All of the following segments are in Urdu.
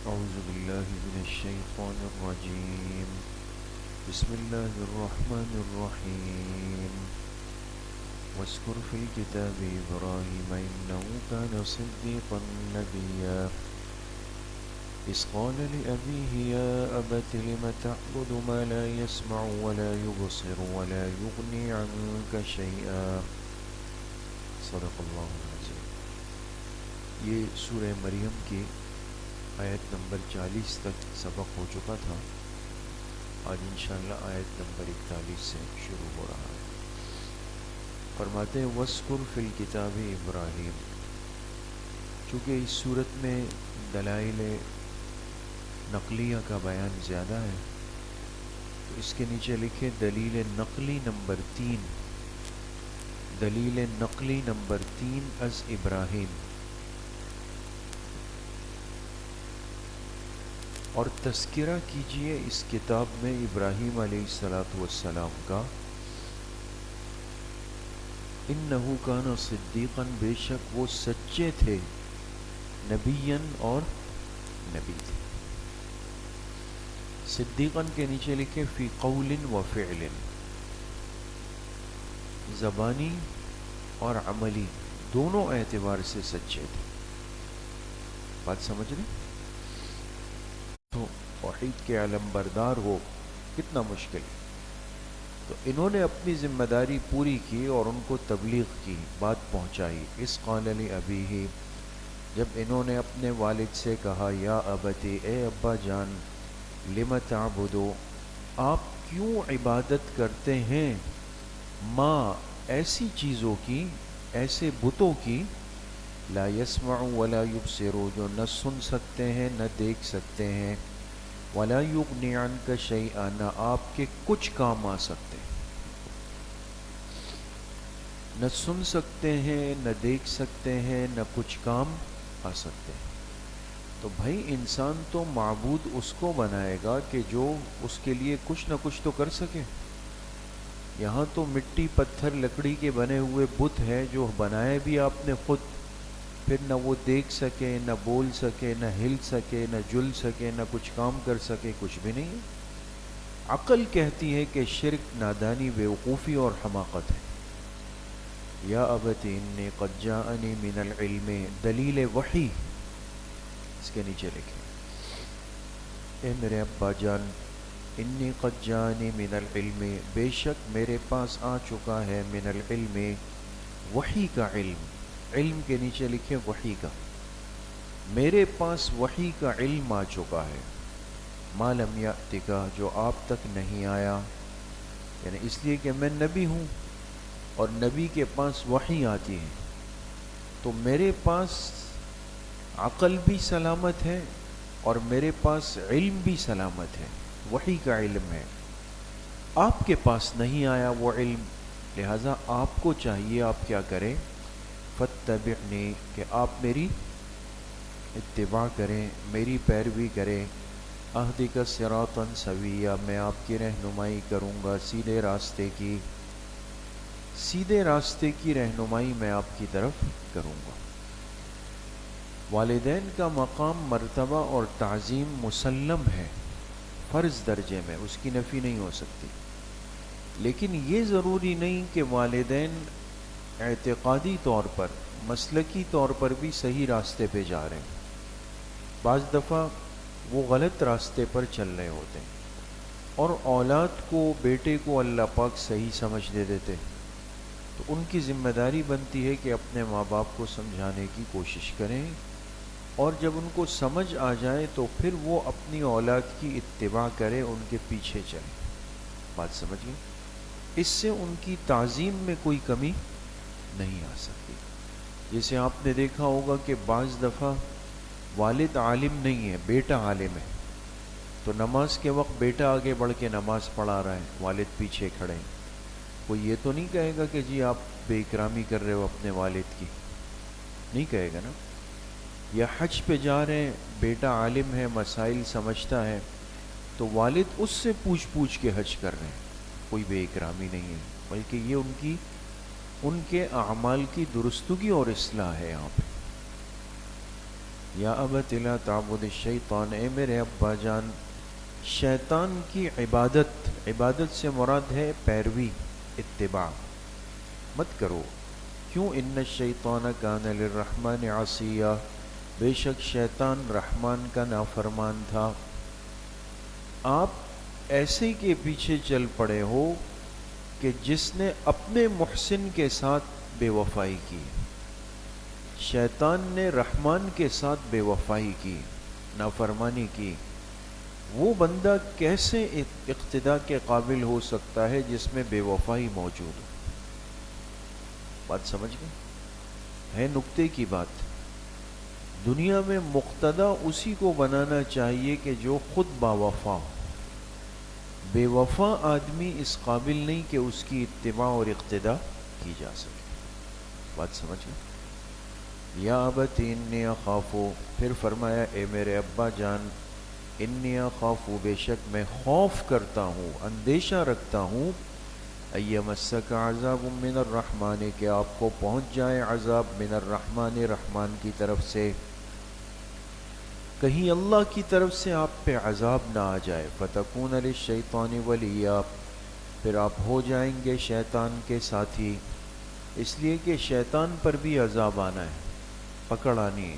أعوذ بالله من الشيطان الرجيم. بسم الله الرحمن الرحيم. واذكر في الكتاب إبراهيم إنه كان صديقا نبيا إذ قال لأبيه يا أبت لم تعبد ما لا يسمع ولا يبصر ولا يغني عنك شيئا. صدق اللہ العظیم. یہ سورہ مریم کی آیت نمبر 40 تک سبق ہو چکا تھا. آج انشاءاللہ آیت نمبر 41 سے شروع ہو رہا ہے. فرماتے ہیں وَاذْكُرْ فِي الْكِتَابِ ابراہیم. چونکہ اس صورت میں دلائل نقلیہ کا بیان زیادہ ہے تو اس کے نیچے لکھے دلیل نقلی نمبر 3. دلیل نقلی نمبر 3 از ابراہیم. اور تذکرہ کیجئے اس کتاب میں ابراہیم علیہ السلام کا. انہو کان صدیقا، بے شک وہ سچے تھے، نبیًا اور نبی تھے. صدیقاً کے نیچے لکھے فی قول و فعل، زبانی اور عملی دونوں اعتبار سے سچے تھے. بات سمجھ رہے؟ تو توحید کے علم بردار ہو کتنا مشکل. تو انہوں نے اپنی ذمہ داری پوری کی اور ان کو تبلیغ کی، بات پہنچائی. اس قال لأبیہ، جب انہوں نے اپنے والد سے کہا یا ابتی، اے ابا جان، لم تعبدو، آپ کیوں عبادت کرتے ہیں، ما، ایسی چیزوں کی، ایسے بتوں کی، لا یسمع ولا یبصر، جو نہ سن سکتے ہیں نہ دیکھ سکتے ہیں، ولا یغنی عنک شیئا، نہ آپ کے کچھ کام آ سکتے ہیں. نہ سن سکتے ہیں نہ دیکھ سکتے ہیں نہ کچھ کام آ سکتے ہیں. تو بھائی انسان تو معبود اس کو بنائے گا کہ جو اس کے لیے کچھ نہ کچھ تو کر سکے. یہاں تو مٹی پتھر لکڑی کے بنے ہوئے بت ہے جو بنائے بھی آپ نے خود، پھر نہ وہ دیکھ سکے نہ بول سکے نہ ہل سکے نہ جل سکے نہ کچھ کام کر سکے، کچھ بھی نہیں ہے. عقل کہتی ہے کہ شرک نادانی، بیوقوفی اور حماقت ہے. یا ابت انی قد جاءنی من العلم، دلیل وحی اس کے نیچے لکھیں. اے میرے ابا جان، انی قد جاءنی من العلم، بے شک میرے پاس آ چکا ہے، من العلم، وحی کا علم. علم کے نیچے لکھیں وحی کا. میرے پاس وحی کا علم آ چکا ہے. ما لم یأتک، جو آپ تک نہیں آیا. یعنی اس لیے کہ میں نبی ہوں اور نبی کے پاس وحی آتی ہے، تو میرے پاس عقل بھی سلامت ہے اور میرے پاس علم بھی سلامت ہے، وحی کا علم ہے. آپ کے پاس نہیں آیا وہ علم، لہٰذا آپ کو چاہیے آپ کیا کریں، فاتبعنی، کہ آپ میری اتباع کریں، میری پیروی کریں. اہدک صراطا سویا، میں آپ کی رہنمائی کروں گا سیدھے راستے کی، سیدھے راستے کی رہنمائی میں آپ کی طرف کروں گا. والدین کا مقام، مرتبہ اور تعظیم مسلم ہے، فرض درجے میں، اس کی نفی نہیں ہو سکتی. لیکن یہ ضروری نہیں کہ والدین اعتقادی طور پر، مسلکی طور پر بھی صحیح راستے پہ جا رہے ہیں. بعض دفعہ وہ غلط راستے پر چل رہے ہوتے ہیں اور اولاد کو، بیٹے کو اللہ پاک صحیح سمجھ دے دیتے. تو ان کی ذمہ داری بنتی ہے کہ اپنے ماں باپ کو سمجھانے کی کوشش کریں، اور جب ان کو سمجھ آ جائے تو پھر وہ اپنی اولاد کی اتباع کریں، ان کے پیچھے چلیں. بات سمجھ گئے؟ اس سے ان کی تعظیم میں کوئی کمی نہیں آ سکتی. جیسے آپ نے دیکھا ہوگا کہ بعض دفعہ والد عالم نہیں ہے، بیٹا عالم ہے، تو نماز کے وقت بیٹا آگے بڑھ کے نماز پڑھا رہا ہے، والد پیچھے کھڑے ہیں. کوئی یہ تو نہیں کہے گا کہ جی آپ بے اکرامی کر رہے ہو اپنے والد کی، نہیں کہے گا نا. یا حج پہ جا رہے ہیں، بیٹا عالم ہے، مسائل سمجھتا ہے، تو والد اس سے پوچھ کے حج کر رہے ہیں، کوئی بے اکرامی نہیں ہے، بلکہ یہ ان کے اعمال کی درستگی اور اصلاح ہے. یہاں پہ یا ابت لا تعبد الشیطان، اے میرے ابا جان شیطان کی عبادت سے مراد ہے پیروی، اتباع مت کرو. کیوں؟ ان الشیطان کان للرحمن عصیا، بے شک شیطان رحمان کا نافرمان تھا. آپ ایسے کے پیچھے چل پڑے ہو کہ جس نے اپنے محسن کے ساتھ بے وفائی کی. شیطان نے رحمان کے ساتھ بے وفائی کی، نافرمانی کی. وہ بندہ کیسے اقتدا کے قابل ہو سکتا ہے جس میں بے وفائی موجود ہو؟ بات سمجھ گئے؟ ہے نکتے کی بات. دنیا میں مقتدا اسی کو بنانا چاہیے کہ جو خود باوفا ہو. بے وفا آدمی اس قابل نہیں کہ اس کی اتباع اور اقتدا کی جا سکے. بات سمجھ گئے؟ یا ابت انی اخافو، پھر فرمایا اے میرے ابا جان انی اخافو، بے شک میں خوف کرتا ہوں، اندیشہ رکھتا ہوں، ایمسک عذاب من الرحمن، کہ آپ کو پہنچ جائے عذاب من الرحمن، رحمان کی طرف سے. کہیں اللہ کی طرف سے آپ پہ عذاب نہ آ جائے. فتکون للشیطان ولیا، پھر آپ ہو جائیں گے شیطان کے ساتھی. اس لیے کہ شیطان پر بھی عذاب آنا ہے، پکڑ آنی ہے،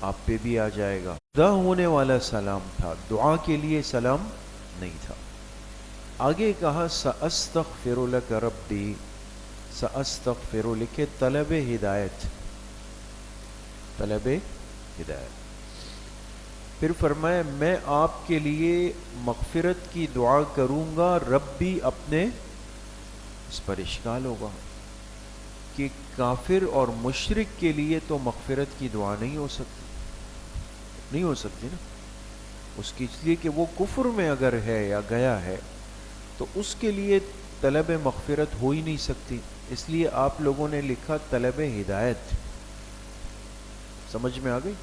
آپ پہ بھی آ جائے گا. خدا ہونے والا سلام تھا، دعا کے لیے سلام نہیں تھا. آگے کہا سأستغفر لک ربی، سأستغفر لکھے طلب ہدایت، طلب ہدایت. پھر فرمایا میں آپ کے لیے مغفرت کی دعا کروں گا. ربی اپنے، اس پر اشکال ہوگا کہ کافر اور مشرک کے لیے تو مغفرت کی دعا نہیں ہو سکتی، نہیں ہو سکتی نا اس کی، اس لیے کہ وہ کفر میں اگر ہے یا گیا ہے تو اس کے لیے طلب مغفرت ہو ہی نہیں سکتی. اس لیے آپ لوگوں نے لکھا طلب ہدایت. سمجھ میں آ گئی؟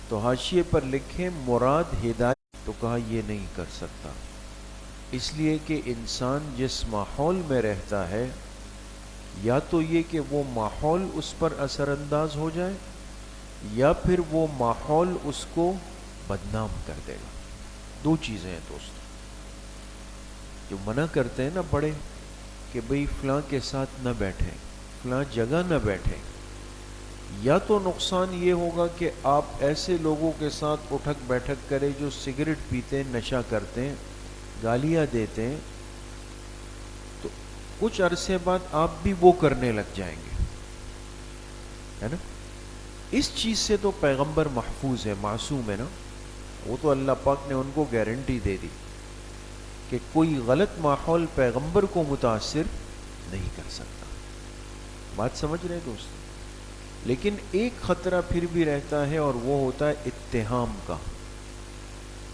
تو حاشیے پر لکھیں مراد ہدایت، تو کہا یہ نہیں کر سکتا، اس لیے کہ انسان جس ماحول میں رہتا ہے یا تو یہ کہ وہ ماحول اس پر اثر انداز ہو جائے یا پھر وہ ماحول اس کو بدنام کر دے گا. دو چیزیں ہیں دوست. جو منع کرتے ہیں نا بڑے کہ بھئی فلاں کے ساتھ نہ بیٹھیں، فلاں جگہ نہ بیٹھیں، یا تو نقصان یہ ہوگا کہ آپ ایسے لوگوں کے ساتھ اٹھک بیٹھک کریں جو سگریٹ پیتے ہیں، نشہ کرتے ہیں، گالیاں دیتے ہیں، تو کچھ عرصے بعد آپ بھی وہ کرنے لگ جائیں گے، ہے نا. اس چیز سے تو پیغمبر محفوظ ہے، معصوم ہے نا. وہ تو اللہ پاک نے ان کو گارنٹی دے دی کہ کوئی غلط ماحول پیغمبر کو متاثر نہیں کر سکتا. بات سمجھ رہے دوست؟ لیکن ایک خطرہ پھر بھی رہتا ہے اور وہ ہوتا ہے اتہام کا.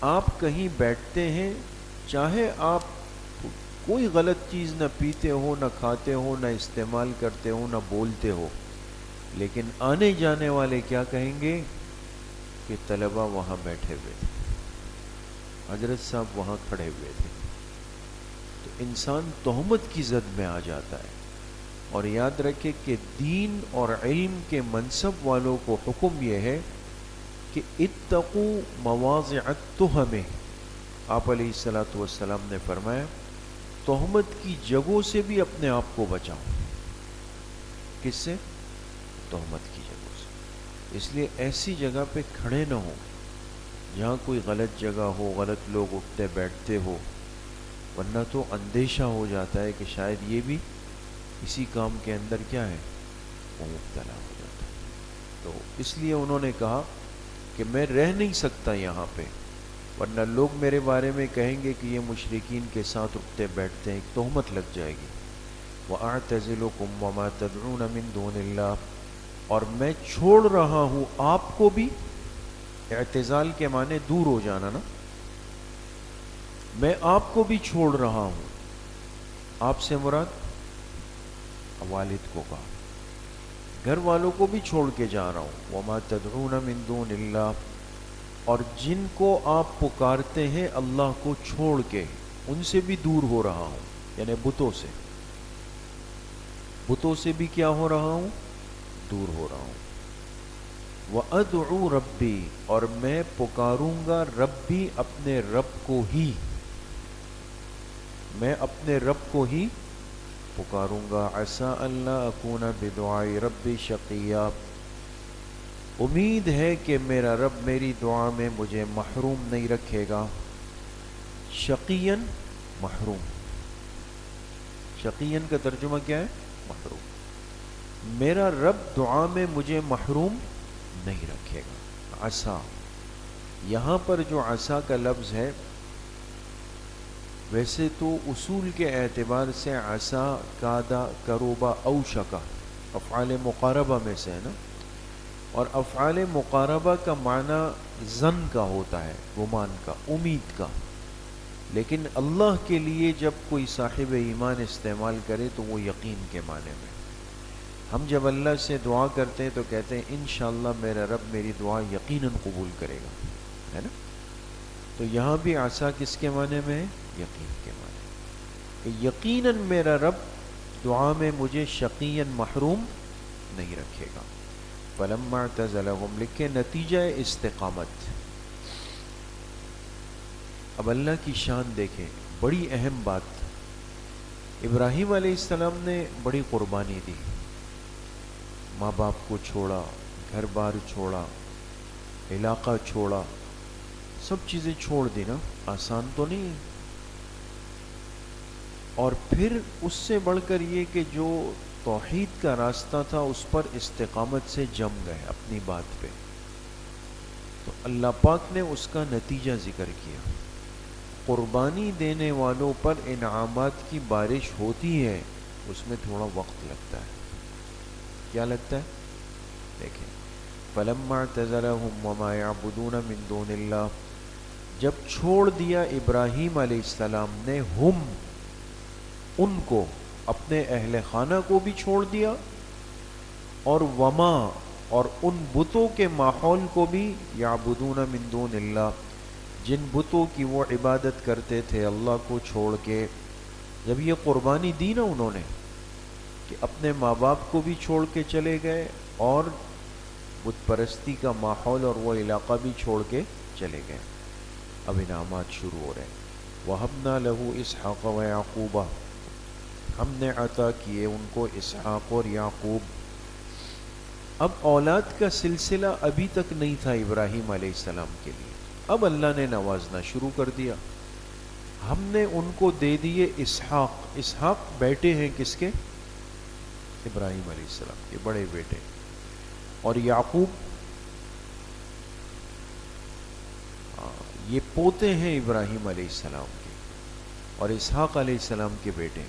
آپ کہیں بیٹھتے ہیں، چاہے آپ کوئی غلط چیز نہ پیتے ہو، نہ کھاتے ہو، نہ استعمال کرتے ہو، نہ بولتے ہو، لیکن آنے جانے والے کیا کہیں گے کہ طلبہ وہاں بیٹھے ہوئے تھے، حضرت صاحب وہاں کھڑے ہوئے تھے. تو انسان تہمت کی زد میں آ جاتا ہے. اور یاد رکھے کہ دین اور علم کے منصب والوں کو حکم یہ ہے کہ اتقوا مواضع التہم. آپ علیہ الصلوۃ والسلام نے فرمایا تہمت کی جگہوں سے بھی اپنے آپ کو بچاؤ. کس سے؟ تہمت کی جگہوں سے. اس لیے ایسی جگہ پہ کھڑے نہ ہوں جہاں کوئی غلط جگہ ہو، غلط لوگ اٹھتے بیٹھتے ہو، ورنہ تو اندیشہ ہو جاتا ہے کہ شاید یہ بھی اسی کام کے اندر کیا ہے، وہ مبتلا ہو جاتا ہے. تو اس لیے انہوں نے کہا کہ میں رہ نہیں سکتا یہاں پہ، ورنہ لوگ میرے بارے میں کہیں گے کہ یہ مشرکین کے ساتھ اٹھتے بیٹھتے ہیں، ایک تہمت لگ جائے گی. وَأَعْتَزِلُكُمْ وَمَا تَدْعُونَ مِن دُونِ اللَّهِ، اور میں چھوڑ رہا ہوں آپ کو بھی. اعتزال کے معنی دور ہو جانا نا. میں آپ کو بھی چھوڑ رہا ہوں. آپ سے مراد والد کو کہا، گھر والوں کو بھی چھوڑ کے جا رہا ہوں. وَمَا تَدْعُونَ مِن دُونِ اللَّهِ، اور جن کو آپ پکارتے ہیں اللہ کو چھوڑ کے ان سے بھی دور ہو رہا ہوں، یعنی بتوں سے. بتوں سے بھی کیا ہو رہا ہوں؟ دور ہو رہا ہوں. وَأَدْعُو رَبِّي، اور میں پکاروں گا ربی اپنے رب کو ہی، میں اپنے رب کو ہی پکاروں گا. عسیٰ اللہ اکون بدعاء ربی شقیّا، امید ہے کہ میرا رب میری دعا میں مجھے محروم نہیں رکھے گا. شقیًا محروم، شقیًا کا ترجمہ کیا ہے؟ محروم. میرا رب دعا میں مجھے محروم نہیں رکھے گا. عسیٰ، یہاں پر جو عسیٰ کا لفظ ہے، ویسے تو اصول کے اعتبار سے عسیٰ کادا کروبا اوشکا افعال مقاربہ میں سے ہے نا، اور افعال مقاربہ کا معنی ظن کا ہوتا ہے، گمان کا، امید کا. لیکن اللہ کے لیے جب کوئی صاحب ایمان استعمال کرے تو وہ یقین کے معنی میں. ہم جب اللہ سے دعا کرتے ہیں تو کہتے ہیں انشاءاللہ میرا رب میری دعا یقیناً قبول کرے گا، ہے نا. تو یہاں بھی عسیٰ کس کے معنی میں ہے؟ یقین کے معنی، کہ یقیناً میرا رب دعا میں مجھے شقیاً محروم نہیں رکھے گا. فلما اعتزلهم، لکھے نتیجہ استقامت. اب اللہ کی شان دیکھیں، بڑی اہم بات. ابراہیم علیہ السلام نے بڑی قربانی دی، ماں باپ کو چھوڑا، گھر بار چھوڑا، علاقہ چھوڑا، سب چیزیں چھوڑ دی نا، آسان تو نہیں. اور پھر اس سے بڑھ کر یہ کہ جو توحید کا راستہ تھا اس پر استقامت سے جم گئے اپنی بات پہ. تو اللہ پاک نے اس کا نتیجہ ذکر کیا. قربانی دینے والوں پر انعامات کی بارش ہوتی ہے، اس میں تھوڑا وقت لگتا ہے. کیا لگتا ہے؟ دیکھیں، فلما اعتزلهم وما يعبدون من دون اللہ، جب چھوڑ دیا ابراہیم علیہ السلام نے، ہم، ان کو، اپنے اہل خانہ کو بھی چھوڑ دیا، اور وما، اور ان بتوں کے ماحول کو بھی، یعبدون من دون اللہ، جن بتوں کی وہ عبادت کرتے تھے اللہ کو چھوڑ کے. جب یہ قربانی دی نا انہوں نے کہ اپنے ماں باپ کو بھی چھوڑ کے چلے گئے اور بت پرستی کا ماحول اور وہ علاقہ بھی چھوڑ کے چلے گئے، اب انعامات شروع ہو رہے ہیں. وَهَبْنَا لَهُ إِسْحَاقَ وَيَعْقُوبَ، ہم نے عطا کیے ان کو اسحاق اور یعقوب. اب اولاد کا سلسلہ ابھی تک نہیں تھا ابراہیم علیہ السلام کے لیے، اب اللہ نے نوازنا شروع کر دیا. ہم نے ان کو دے دیے اسحاق. اسحاق بیٹے ہیں کس کے؟ ابراہیم علیہ السلام کے بڑے بیٹے. اور یعقوب، یہ پوتے ہیں ابراہیم علیہ السلام کے، اور اسحاق علیہ السلام کے بیٹے.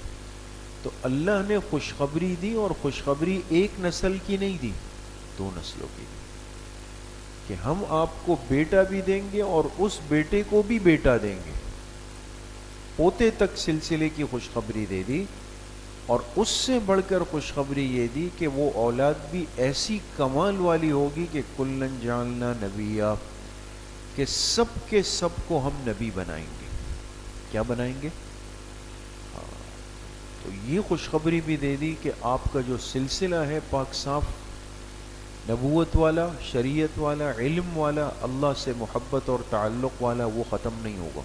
تو اللہ نے خوشخبری دی، اور خوشخبری ایک نسل کی نہیں دی، دو نسلوں کی دی، کہ ہم آپ کو بیٹا بھی دیں گے اور اس بیٹے کو بھی بیٹا دیں گے. پوتے تک سلسلے کی خوشخبری دے دی، اور اس سے بڑھ کر خوشخبری یہ دی کہ وہ اولاد بھی ایسی کمال والی ہوگی کہ کلن جعلنا نبیا، کہ سب کے سب کو ہم نبی بنائیں گے. کیا بنائیں گے؟ تو یہ خوشخبری بھی دے دی کہ آپ کا جو سلسلہ ہے پاک صاف، نبوت والا، شریعت والا، علم والا، اللہ سے محبت اور تعلق والا، وہ ختم نہیں ہوگا،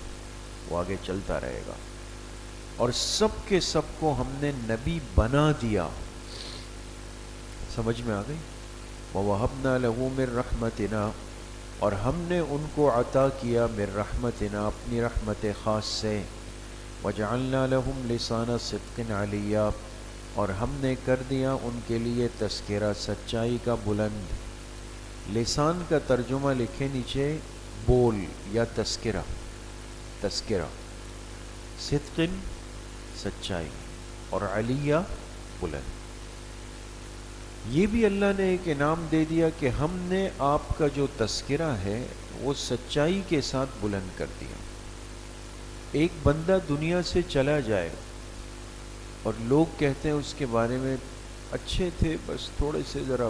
وہ آگے چلتا رہے گا. اور سب کے سب کو ہم نے نبی بنا دیا. سمجھ میں آ گئی؟ وَوَهَبْنَا لَهُ مِن رَحْمَتِنَا، اور ہم نے ان کو عطا کیا من رحمتنا، اپنی رحمت خاص سے. وَجَعَلْنَا لَهُمْ لِسَانَ صِدْقٍ عَلِيًّا، اور ہم نے کر دیا ان کے لیے تذکرہ، سچائی کا بلند. لسان کا ترجمہ لکھے نیچے، بول یا تذکرہ. تذکرہ، صدقن سچائی، اور علیہ بلند. یہ بھی اللہ نے ایک انعام دے دیا کہ ہم نے آپ کا جو تذکرہ ہے وہ سچائی کے ساتھ بلند کر دیا. ایک بندہ دنیا سے چلا جائے اور لوگ کہتے ہیں اس کے بارے میں اچھے تھے، بس تھوڑے سے ذرا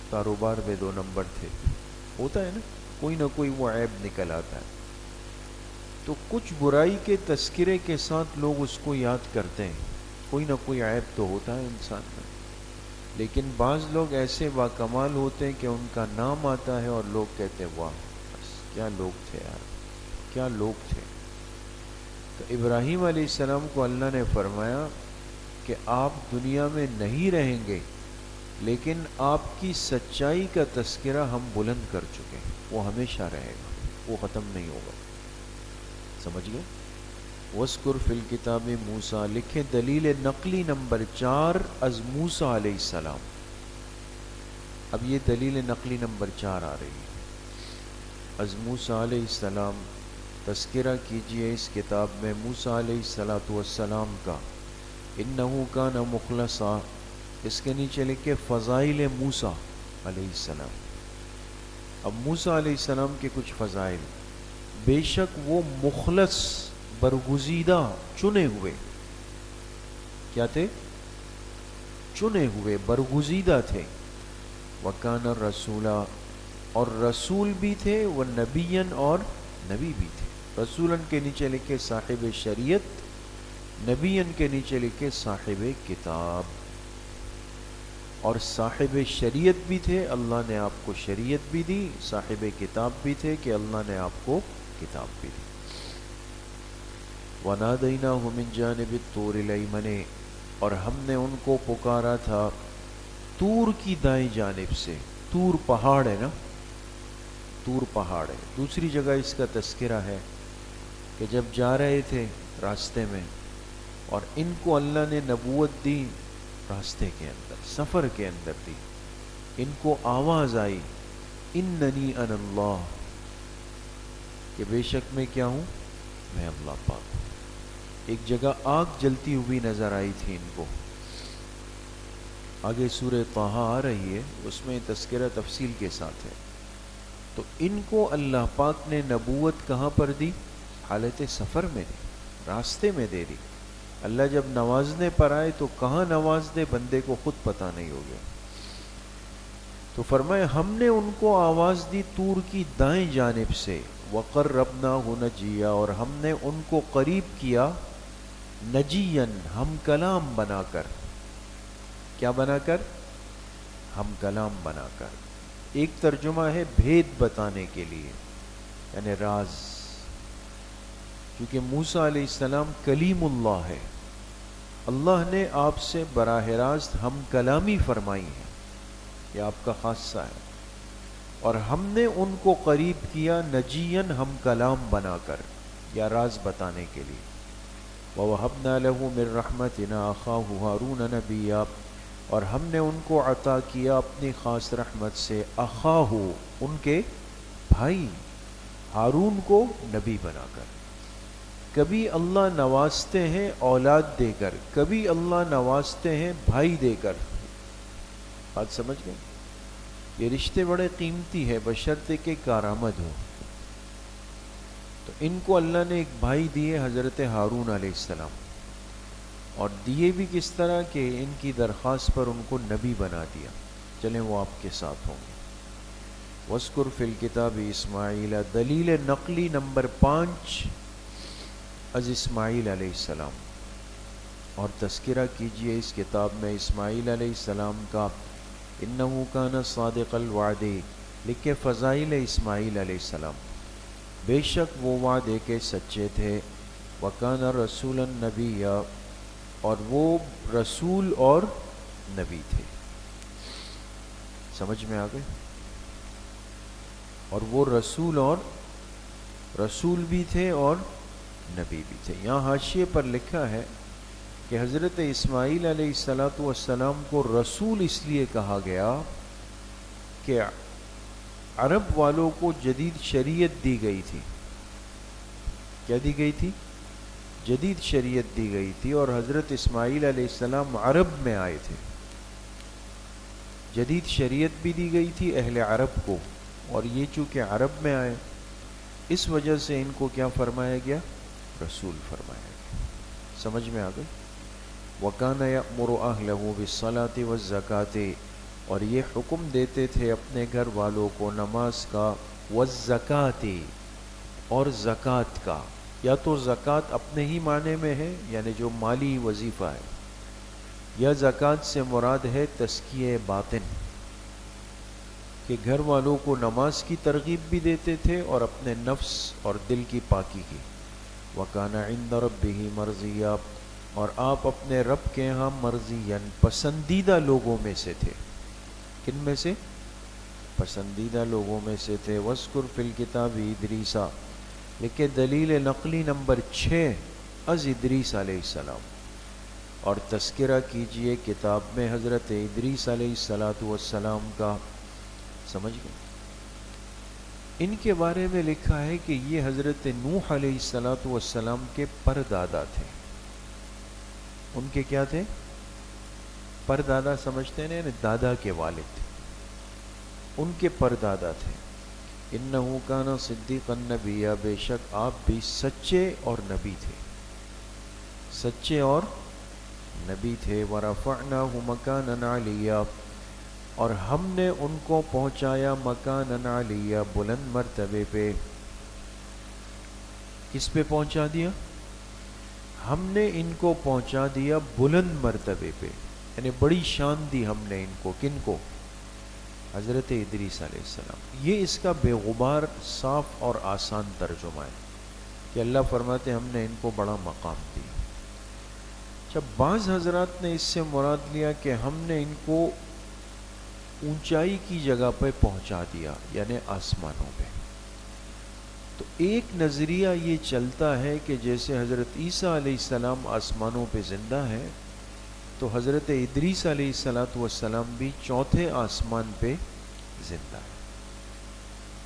کاروبار میں 2 نمبر تھے، ہوتا ہے نا، کوئی نہ کوئی وہ عیب نکل آتا ہے. تو کچھ برائی کے تذکرے کے ساتھ لوگ اس کو یاد کرتے ہیں، کوئی نہ کوئی عیب تو ہوتا ہے انسان میں. لیکن بعض لوگ ایسے باکمال ہوتے ہیں کہ ان کا نام آتا ہے اور لوگ کہتے ہیں واہ بس کیا لوگ تھے یار، کیا لوگ تھے۔ تو ابراہیم علیہ السلام کو اللہ نے فرمایا کہ آپ دنیا میں نہیں رہیں گے، لیکن آپ کی سچائی کا تذکرہ ہم بلند کر چکے، وہ ہمیشہ رہے گا، وہ ختم نہیں ہوگا۔ سمجھ گئے؟ وَاذْكُرْ فِي الْكِتَابِ موسیٰ، لکھیں دلیل نقلی نمبر 4 از موسیٰ علیہ السلام۔ اب یہ دلیل نقلی نمبر 4 آ رہی ہے۔ از موسیٰ علیہ السلام، تذکرہ کیجئے اس کتاب میں موسیٰ علیہ السلام کا۔ انہو کان مخلصا، اس کے نیچے لکھے فضائل موسیٰ علیہ السلام۔ اب موسیٰ علیہ السلام کے کچھ فضائل، بے شک وہ مخلص، برگزیدہ، چنے ہوئے، کیا تھے؟ چنے ہوئے، برگزیدہ تھے۔ وکان الرسولا، اور رسول بھی تھے، وہ نبیًا، اور نبی بھی تھے۔ رسولن کے نیچے لکھے صاحب شریعت، نبیًا کے نیچے لکھے صاحب کتاب۔ اور صاحب شریعت بھی تھے، اللہ نے آپ کو شریعت بھی دی، صاحب کتاب بھی تھے کہ اللہ نے آپ کو کتاب بھی دی۔ وَنَادَيْنَاهُ مِنْ جَانِبِ الطُّورِ الْأَيْمَنِ، اور ہم نے ان کو پکارا تھا طور کی دائیں جانب سے۔ طور پہاڑ ہے نا، طور پہاڑ ہے۔ دوسری جگہ اس کا تذکرہ ہے کہ جب جا رہے تھے راستے میں اور ان کو اللہ نے نبوت دی، راستے کے اندر، سفر کے اندر دی، ان کو آواز آئی اننی انا اللہ، کہ بے شک میں کیا ہوں، میں اللہ پاک ہوں۔ ایک جگہ آگ جلتی ہوئی نظر آئی تھی ان کو، آگے سورہ طٰہٰ آ رہی ہے، اس میں تذکرہ تفصیل کے ساتھ ہے۔ تو ان کو اللہ پاک نے نبوت کہاں پر دی؟ حالت سفر میں دی، راستے میں دے دی۔ اللہ جب نوازنے پر آئے تو کہاں نواز دے بندے کو خود پتہ نہیں ہو گیا۔ تو فرمائے ہم نے ان کو آواز دی طور کی دائیں جانب سے، وَقَرَّبْنَاهُ نَجِيًّا، اور ہم نے ان کو قریب کیا نجیًّا، ہم کلام بنا کر۔ کیا بنا کر؟ ہم کلام بنا کر۔ ایک ترجمہ ہے بھید بتانے کے لیے، یعنی راز، کیونکہ موسیٰ علیہ السلام کلیم اللہ ہے، اللہ نے آپ سے براہ راست ہم کلامی فرمائی ہے، یہ آپ کا خاصہ ہے، اور ہم نے ان کو قریب کیا نجیًا، ہم کلام بنا کر یا راز بتانے کے لیے۔ وَوَهَبْنَا لَهُ مِن رَحْمَتِنَا أَخَاهُ هَارُونَ نَبِيًّا، اور ہم نے ان کو عطا کیا اپنی خاص رحمت سے اخاہ، ان کے بھائی ہارون کو نبی بنا کر۔ کبھی اللہ نوازتے ہیں اولاد دے کر، کبھی اللہ نوازتے ہیں بھائی دے کر۔ بات سمجھ گئے؟ یہ رشتے بڑے قیمتی ہے، بشرطے کہ کارآمد ہو۔ تو ان کو اللہ نے ایک بھائی دیے حضرت ہارون علیہ السلام، اور دیے بھی کس طرح کہ ان کی درخواست پر ان کو نبی بنا دیا، چلیں وہ آپ کے ساتھ ہوں گے۔ وَاذْكُرْ فِي الْكِتَابِ اسماعیل، دلیل نقلی نمبر 5 از اسماعیل علیہ السلام، اور تذکرہ کیجئے اس کتاب میں اسماعیل علیہ السلام کا۔ انہو کان صادق الوعد، لکھے فضائل اسماعیل علیہ السلام، بے شک وہ وعدے کے سچے تھے۔ وکان رسولا نبیا، اور وہ رسول اور نبی تھے۔ سمجھ میں آ گئے؟ اور وہ رسول بھی تھے اور نبی بھی تھے۔ یہاں حاشیے پر لکھا ہے کہ حضرت اسماعیل علیہ السلام کو رسول اس لیے کہا گیا کہ عرب والوں کو جدید شریعت دی گئی تھی۔ کیا دی گئی تھی؟ جدید شریعت دی گئی تھی، اور حضرت اسماعیل علیہ السلام عرب میں آئے تھے، جدید شریعت بھی دی گئی تھی اہل عرب کو، اور یہ چونکہ عرب میں آئے اس وجہ سے ان کو کیا فرمایا گیا؟ رسول فرمایا گیا۔ سمجھ میں آ گئی؟ وَكَانَ يَأْمُرُ أَهْلَهُ بِالصَّلَاةِ وَالزَّكَاةِ، اور یہ حکم دیتے تھے اپنے گھر والوں کو نماز کا، وَالزَّكَاةِ، اور زکوٰۃ کا۔ یا تو زکوٰۃ اپنے ہی معنی میں ہے، یعنی جو مالی وظیفہ ہے، یا زکوٰۃ سے مراد ہے تزکیہ باطن، کہ گھر والوں کو نماز کی ترغیب بھی دیتے تھے اور اپنے نفس اور دل کی پاکی کی۔ وَكَانَ عِندَ رَبِّهِ مَرْضِيًّا، اور آپ اپنے رب کے ہاں مرضیًا، پسندیدہ لوگوں میں سے تھے۔ کن میں سے؟ پسندیدہ لوگوں میں سے تھے۔ وَاذْكُرْ فِي الْكِتَابِ إِدْرِيسَ، لکھے دلیل نقلی نمبر 6 از ادریس علیہ السلام، اور تذکرہ کیجئے کتاب میں حضرت ادریس علیہ السلام کا۔ سمجھ گئے؟ ان کے بارے میں لکھا ہے کہ یہ حضرت نوح علیہ السلام کے پردادا تھے۔ ان کے کیا تھے؟ پردادا سمجھتے ہیں نا، دادا کے والد تھے، ان کے پردادا تھے۔ انہو کان صدیقا نبیّا، بے شک آپ بھی سچے اور نبی تھے، سچے اور نبی تھے۔ ورفعناہ مکانا علیہ، اور ہم نے ان کو پہنچایا مکانا علیہ، بلند مرتبے پہ۔ کس پہ پہنچا دیا؟ ہم نے ان کو پہنچا دیا بلند مرتبے پہ، یعنی بڑی شان دی ہم نے ان کو۔ کن کو؟ حضرت ادریس علیہ السلام۔ یہ اس کا بے غبار صاف اور آسان ترجمہ ہے کہ اللہ فرماتے ہم نے ان کو بڑا مقام دیا۔ جب بعض حضرات نے اس سے مراد لیا کہ ہم نے ان کو اونچائی کی جگہ پہ پہنچا دیا، یعنی آسمانوں پہ، تو ایک نظریہ یہ چلتا ہے کہ جیسے حضرت عیسیٰ علیہ السلام آسمانوں پہ زندہ ہے، تو حضرت ادریس علیہ السلام بھی چوتھے آسمان پہ زندہ ہے۔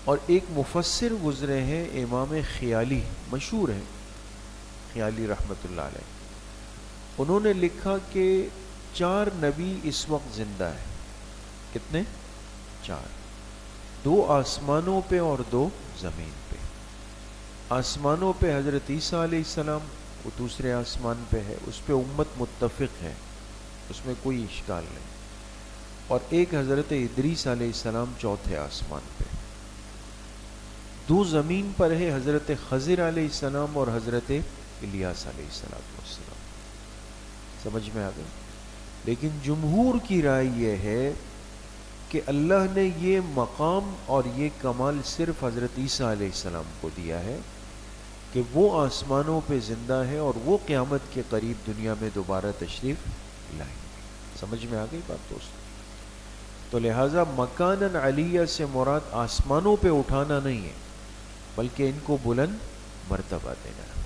اور ایک مفسر گزرے ہیں امام خیالی، مشہور ہے خیالی رحمۃ اللہ علیہ، انہوں نے لکھا کہ 4 نبی اس وقت زندہ ہیں۔ کتنے؟ 4، 2 آسمانوں پہ اور 2 زمین پہ۔ آسمانوں پہ حضرت عیسیٰ علیہ السلام، وہ دوسرے آسمان پہ ہے، اس پہ امت متفق ہے، اس میں کوئی اشکال نہیں۔ اور ایک حضرت ادریس علیہ السلام چوتھے آسمان پہ۔ 2 زمین پر ہے، حضرت خضر علیہ السلام اور حضرت الیاس علیہ السلام۔ سمجھ میں آ گئی؟ لیکن جمہور کی رائے یہ ہے کہ اللہ نے یہ مقام اور یہ کمال صرف حضرت عیسیٰ علیہ السلام کو دیا ہے کہ وہ آسمانوں پہ زندہ ہے اور وہ قیامت کے قریب دنیا میں دوبارہ تشریف لائیں گے۔ سمجھ میں آ گئی بات دوست؟ تو لہٰذا مکانن علیہ سے مراد آسمانوں پہ اٹھانا نہیں ہے، بلکہ ان کو بلند مرتبہ دینا ہے۔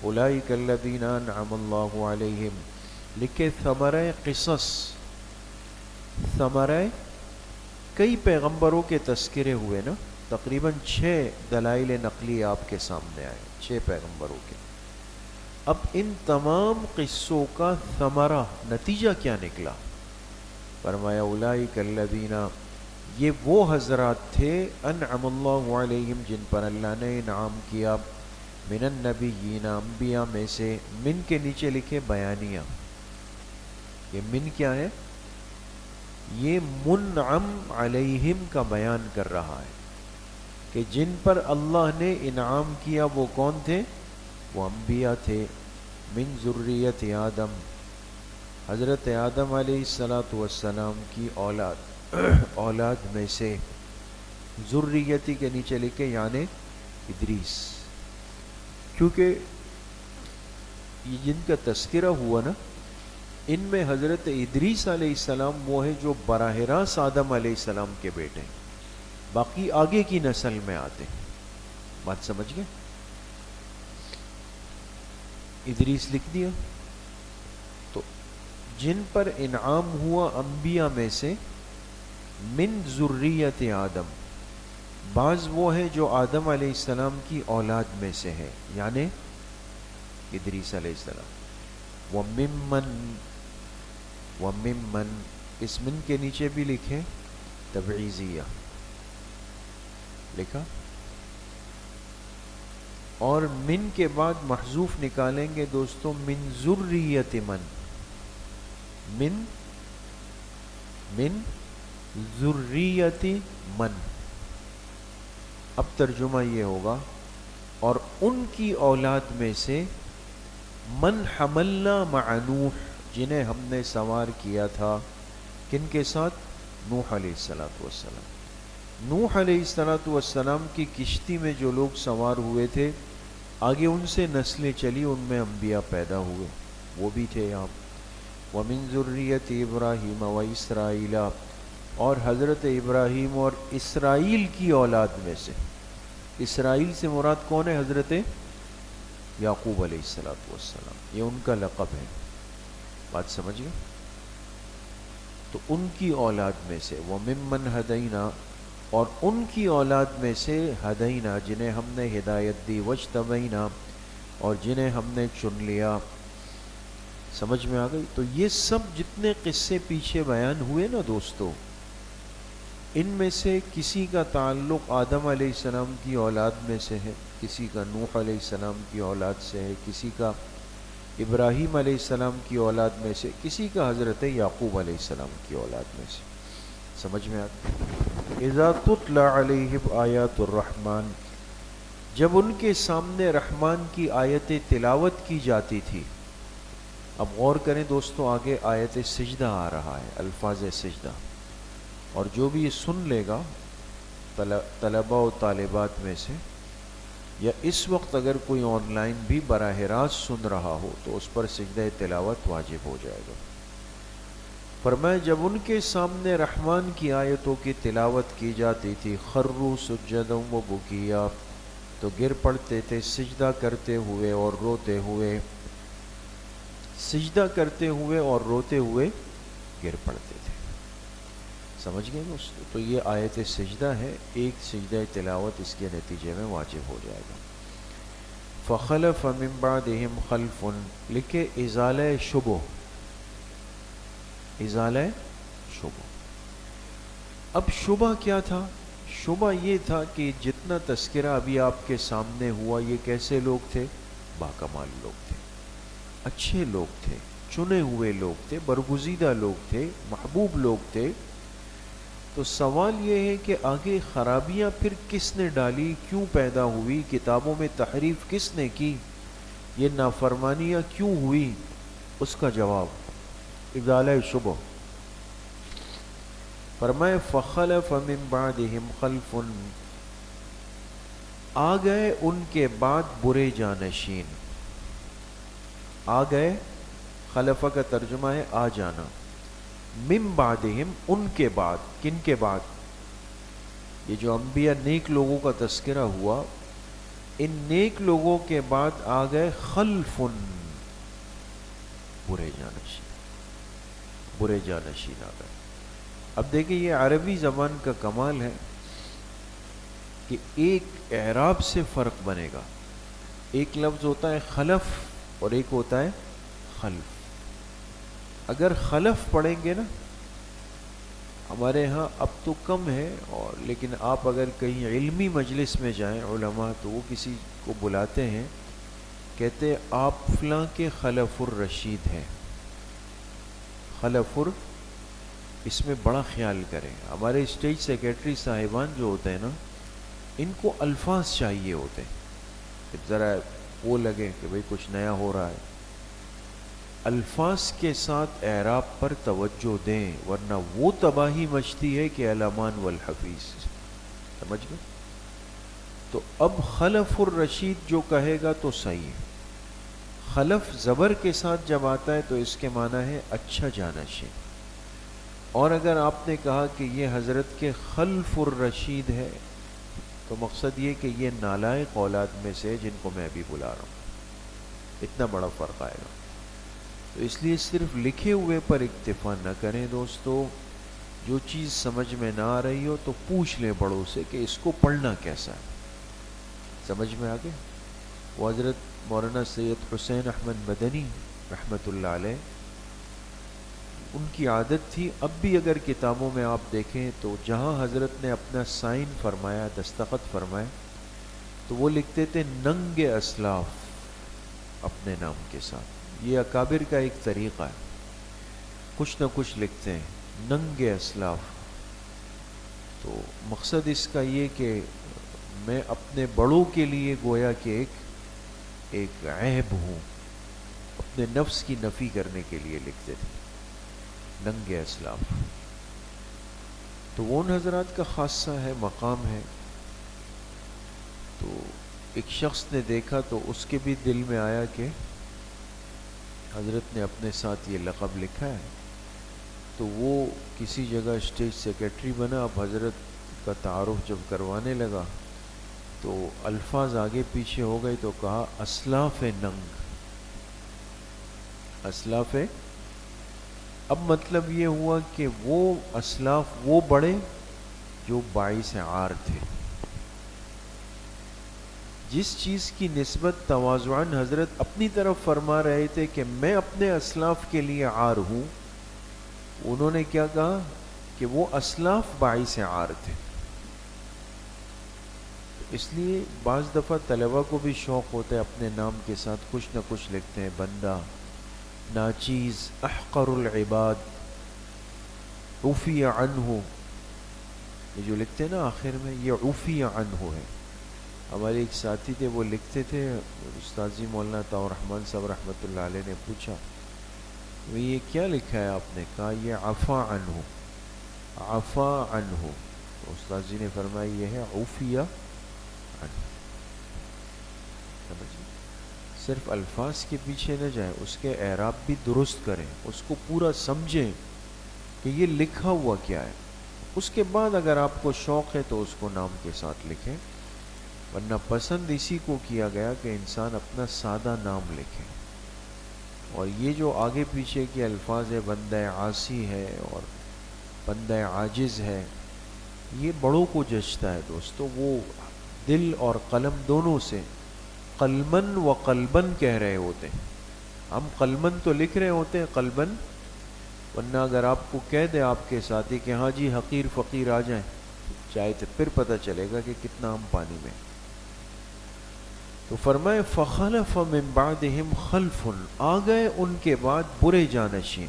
اولئک الذین انعم اللہ علیہم، لکھے ثمرہ قصص، ثمرہ کئی پیغمبروں کے تذکرے ہوئے نا، تقریباً 6 دلائل نقلی آپ کے سامنے آئے، 6 پیغمبروں کے۔ اب ان تمام قصوں کا ثمرہ، نتیجہ کیا نکلا؟ فرمایا اولئک الذین، یہ وہ حضرات تھے انعم اللہ علیہم، جن پر اللہ نے انعام کیا، من النبیین، انبیاء میں سے۔ من کے نیچے لکھے بیانیہ، یہ من کیا ہے؟ یہ منعم علیہم کا بیان کر رہا ہے کہ جن پر اللہ نے انعام کیا وہ کون تھے؟ وہ انبیاء تھے۔ من ذریت آدم، حضرت آدم علیہ السلام کی اولاد میں سے۔ ذریتی کے نیچے لکھے یعنی ادریس، کیونکہ یہ جن کا تذکرہ ہوا نا، ان میں حضرت ادریس علیہ السلام وہ ہے جو براہ راست آدم علیہ السلام کے بیٹے ہیں، باقی آگے کی نسل میں آتے ہیں۔ بات سمجھ گئے؟ ادریس لکھ دیا۔ تو جن پر انعام ہوا انبیاء میں سے، من ذریت آدم، بعض وہ ہیں جو آدم علیہ السلام کی اولاد میں سے ہے، یعنی ادریس علیہ السلام۔ وممن، اس من کے نیچے بھی لکھے تبعیضیہ لکھا، اور من کے بعد محذوف نکالیں گے دوستوں، من ذریت من، من ذریت من۔ اب ترجمہ یہ ہوگا اور ان کی اولاد میں سے، من حملنا مع نوح، جنہیں ہم نے سوار کیا تھا کن کے ساتھ؟ نوح علیہ الصلوۃ والسلام. نوح علیہ الصلوۃ والسلام کی کشتی میں جو لوگ سوار ہوئے تھے آگے ان سے نسلیں چلی، ان میں انبیاء پیدا ہوئے، وہ بھی تھے یہاں. وَمِن ذُرِّيَّةِ إِبْرَاهِيمَ وَإِسْرَائِيلَ، اور حضرت ابراہیم اور اسرائیل کی اولاد میں سے. اسرائیل سے مراد کون ہے؟ حضرت یعقوب علیہ الصلوۃ والسلام، یہ ان کا لقب ہے. بات سمجھ گئے؟ تو ان کی اولاد میں سے. وَمِمَّنْ هَدَيْنَا، اور ان کی اولاد میں سے ہدینا، جنہیں ہم نے ہدایت دی، وجتبینا، اور جنہیں ہم نے چن لیا. سمجھ میں آ گئی؟ تو یہ سب جتنے قصے پیچھے بیان ہوئے نا دوستو، ان میں سے کسی کا تعلق آدم علیہ السلام کی اولاد میں سے ہے، کسی کا نوح علیہ السلام کی اولاد سے ہے، کسی کا ابراہیم علیہ السلام کی اولاد میں سے، کسی کا حضرت یعقوب علیہ السلام کی اولاد میں سے. سمجھ میں آتا؟ اذا تتلی علیہم آیات الرحمن، جب ان کے سامنے رحمان کی آیت تلاوت کی جاتی تھی. اب غور کریں دوستو، آگے آیت سجدہ آ رہا ہے، الفاظ سجدہ، اور جو بھی یہ سن لے گا طلباء و طالبات میں سے، یا اس وقت اگر کوئی آن لائن بھی براہ راست سن رہا ہو تو اس پر سجدہ تلاوت واجب ہو جائے گا. فرمایا جب ان کے سامنے رحمان کی آیتوں کی تلاوت کی جاتی تھی، خروا سجدا و بکیا، تو گر پڑتے تھے سجدہ کرتے ہوئے اور روتے ہوئے. سجدہ کرتے ہوئے اور روتے ہوئے گر پڑتے تھے. سمجھ گئے دوستو؟ تو یہ آیت سجدہ ہے، ایک سجدہ تلاوت اس کے نتیجے میں واجب ہو جائے گا. فخلف من بعدہم خلف، لکھے ازالہ شبہ، ازالہ شبہ. اب شبہ کیا تھا؟ شبہ یہ تھا کہ جتنا تذکرہ ابھی آپ کے سامنے ہوا، یہ کیسے لوگ تھے؟ باکمال لوگ تھے، اچھے لوگ تھے، چنے ہوئے لوگ تھے، برگزیدہ لوگ تھے، محبوب لوگ تھے. تو سوال یہ ہے کہ آگے خرابیاں پھر کس نے ڈالی، کیوں پیدا ہوئی، کتابوں میں تحریف کس نے کی، یہ نافرمانیاں کیوں ہوئی؟ اس کا جواب ازالہ شبہ. فرمائے فخلف من بعدہم خلف، آ گئے ان کے بعد برے جانشین. آ گئے، خلفہ کا ترجمہ ہے آ جانا. من بعدہم، ان کے بعد. کن کے بعد؟ یہ جو انبیاء نیک لوگوں کا تذکرہ ہوا، ان نیک لوگوں کے بعد آ گئے خلف، برے جانشین. برے جانشین آ گئے. اب دیکھیں یہ عربی زبان کا کمال ہے کہ ایک اعراب سے فرق بنے گا. ایک لفظ ہوتا ہے خلف اور ایک ہوتا ہے خلف. اگر خلف پڑھیں گے نا، ہمارے ہاں اب تو کم ہے، اور لیکن آپ اگر کہیں علمی مجلس میں جائیں علماء، تو وہ کسی کو بلاتے ہیں، کہتے آپ فلاں کے خلف الرشید ہیں. خلف اس میں بڑا خیال کریں. ہمارے اسٹیج سیکرٹری صاحبان جو ہوتے ہیں نا، ان کو الفاظ چاہیے ہوتے ہیں، ذرا وہ لگے کہ بھئی کچھ نیا ہو رہا ہے. الفاظ کے ساتھ اعراب پر توجہ دیں، ورنہ وہ تباہی مچتی ہے کہ الامان والحفیظ. سمجھ گئے؟ تو اب خلف الرشید جو کہے گا تو صحیح ہے. خلف زبر کے ساتھ جب آتا ہے تو اس کے معنی ہے اچھا جانشین. اور اگر آپ نے کہا کہ یہ حضرت کے خلف الرشید ہے، تو مقصد یہ کہ یہ نالائق اولاد میں سے جن کو میں ابھی بلا رہا ہوں. اتنا بڑا فرق آئے گا. تو اس لیے صرف لکھے ہوئے پر اکتفا نہ کریں دوستو. جو چیز سمجھ میں نہ آ رہی ہو تو پوچھ لیں بڑوں سے کہ اس کو پڑھنا کیسا ہے. سمجھ میں آ گئے؟ وہ حضرت مولانا سید حسین احمد مدنی رحمۃ اللہ علیہ، ان کی عادت تھی، اب بھی اگر کتابوں میں آپ دیکھیں تو جہاں حضرت نے اپنا سائن فرمایا، دستخط فرمائے، تو وہ لکھتے تھے ننگ اسلاف اپنے نام کے ساتھ. یہ اکابر کا ایک طریقہ ہے، کچھ نہ کچھ لکھتے ہیں ننگ اسلاف. تو مقصد اس کا یہ کہ میں اپنے بڑوں کے لیے گویا کہ ایک عیب ہوں، اپنے نفس کی نفی کرنے کے لیے لکھتے تھے، ننگے اسلاف. تو وہ ان حضرات کا خاصہ ہے، مقام ہے. تو ایک شخص نے دیکھا تو اس کے بھی دل میں آیا کہ حضرت نے اپنے ساتھ یہ لقب لکھا ہے. تو وہ کسی جگہ اسٹیج سیکرٹری بنا. اب حضرت کا تعارف جب کروانے لگا تو الفاظ آگے پیچھے ہو گئے تو کہا اسلاف ننگ، اسلاف. اب مطلب یہ ہوا کہ وہ اسلاف وہ بڑے جو باعث عار تھے. جس چیز کی نسبت تواضعاً حضرت اپنی طرف فرما رہے تھے کہ میں اپنے اسلاف کے لیے عار ہوں، انہوں نے کیا کہا کہ وہ اسلاف باعث عار تھے. اس لیے بعض دفعہ طلباء کو بھی شوق ہوتا ہے اپنے نام کے ساتھ کچھ نہ کچھ لکھتے ہیں. بندہ، ناچیز، احقر العباد، عفی عنہ، یہ جو لکھتے ہیں نا آخر میں، یہ عفی عنہ ہے. ہمارے ایک ساتھی تھے، وہ لکھتے تھے. استاد جی مولانا عطاء الرحمن صاحب رحمۃ اللہ علیہ نے پوچھا یہ کیا لکھا ہے آپ نے؟ کہا یہ عفا عنہ، عفا عنہ. تو استاد جی نے فرمایا یہ ہے عفیہ عنہ. صرف الفاظ کے پیچھے نہ جائیں، اس کے اعراب بھی درست کریں، اس کو پورا سمجھیں کہ یہ لکھا ہوا کیا ہے. اس کے بعد اگر آپ کو شوق ہے تو اس کو نام کے ساتھ لکھیں، ورنہ پسند اسی کو کیا گیا کہ انسان اپنا سادہ نام لکھے. اور یہ جو آگے پیچھے کے الفاظ ہے، بندہ عاصی ہے اور بندہ عاجز ہے، یہ بڑوں کو جچتا ہے دوستو. وہ دل اور قلم دونوں سے قلمن و قلبن کہہ رہے ہوتے ہیں. ہم قلمن تو لکھ رہے ہوتے ہیں، قلبن ورنہ اگر آپ کو کہہ دے آپ کے ساتھی کہ ہاں جی حقیر فقیر آ جائیں چاہے تو پھر پتہ چلے گا کہ کتنا ہم پانی میں. تو فرمائے فخلف من بعدہم خلف، آ گئے ان کے بعد برے جانشین.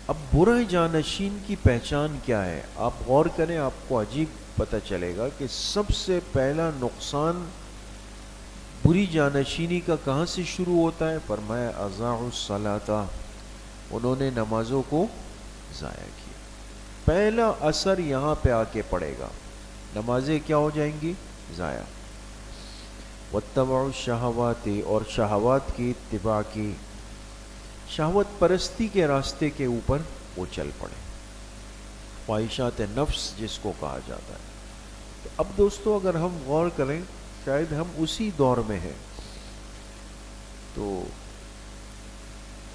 اب برے جانشین کی پہچان کیا ہے؟ آپ غور کریں، آپ کو عجیب پتہ چلے گا کہ سب سے پہلا نقصان بری جانشینی کا کہاں سے شروع ہوتا ہے؟ فرمایا اضاعوا الصلاۃ، انہوں نے نمازوں کو ضائع کیا. پہلا اثر یہاں پہ آ کے پڑے گا، نمازیں کیا ہو جائیں گی؟ ضائع. واتبعوا الشہوات، اور شہوات کی اتباع کی، شہوت پرستی کے راستے کے اوپر وہ چل پڑے، خواہشات نفس جس کو کہا جاتا ہے. تو اب دوستو اگر ہم غور کریں، شاید ہم اسی دور میں ہیں. تو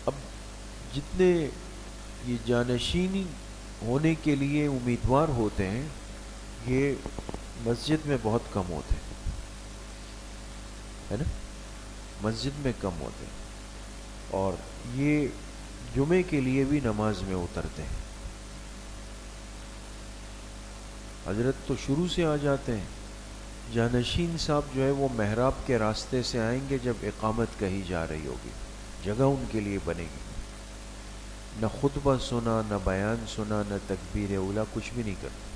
اب جتنے یہ جانشینی ہونے کے لیے امیدوار ہوتے ہیں یہ مسجد میں بہت کم ہوتے ہیں، ہے نا؟ مسجد میں کم ہوتے ہیں، اور یہ جمعے کے لیے بھی نماز میں اترتے ہیں. حضرت تو شروع سے آ جاتے ہیں. جانشین صاحب جو ہے وہ محراب کے راستے سے آئیں گے جب اقامت کہی جا رہی ہوگی، جگہ ان کے لیے بنے گی. نہ خطبہ سنا، نہ بیان سنا، نہ تکبیر اولا، کچھ بھی نہیں کرتے.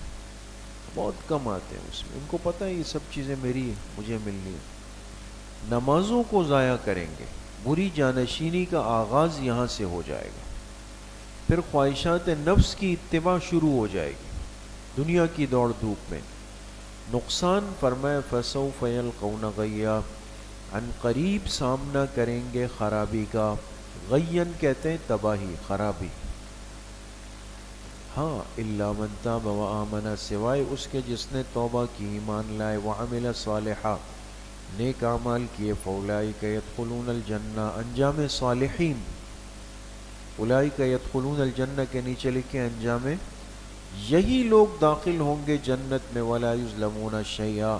بہت کم آتے ہیں اس میں، ان کو پتہ ہے یہ سب چیزیں میری ہیں، مجھے ملنی ہے. نمازوں کو ضائع کریں گے، بری جانشینی کا آغاز یہاں سے ہو جائے گا. پھر خواہشات نفس کی اتباع شروع ہو جائے گی دنیا کی دوڑ دھوپ میں. نقصان فرمائے فسوف یلقون غیا، عن قریب سامنا کریں گے خرابی کا. غین کہتے ہیں تباہی، خرابی. ہاں الا من تاب و آمن، سوائے اس کے جس نے توبہ کی، ایمان لائے، وعمل صالحا، نیک اعمال کیے. فاولئک یدخلون الجنہ، انجام صالحین. اولئک یدخلون الجنہ کے نیچے لکھے انجام، یہی لوگ داخل ہوں گے جنت میں. ولا یظلمون شیئا،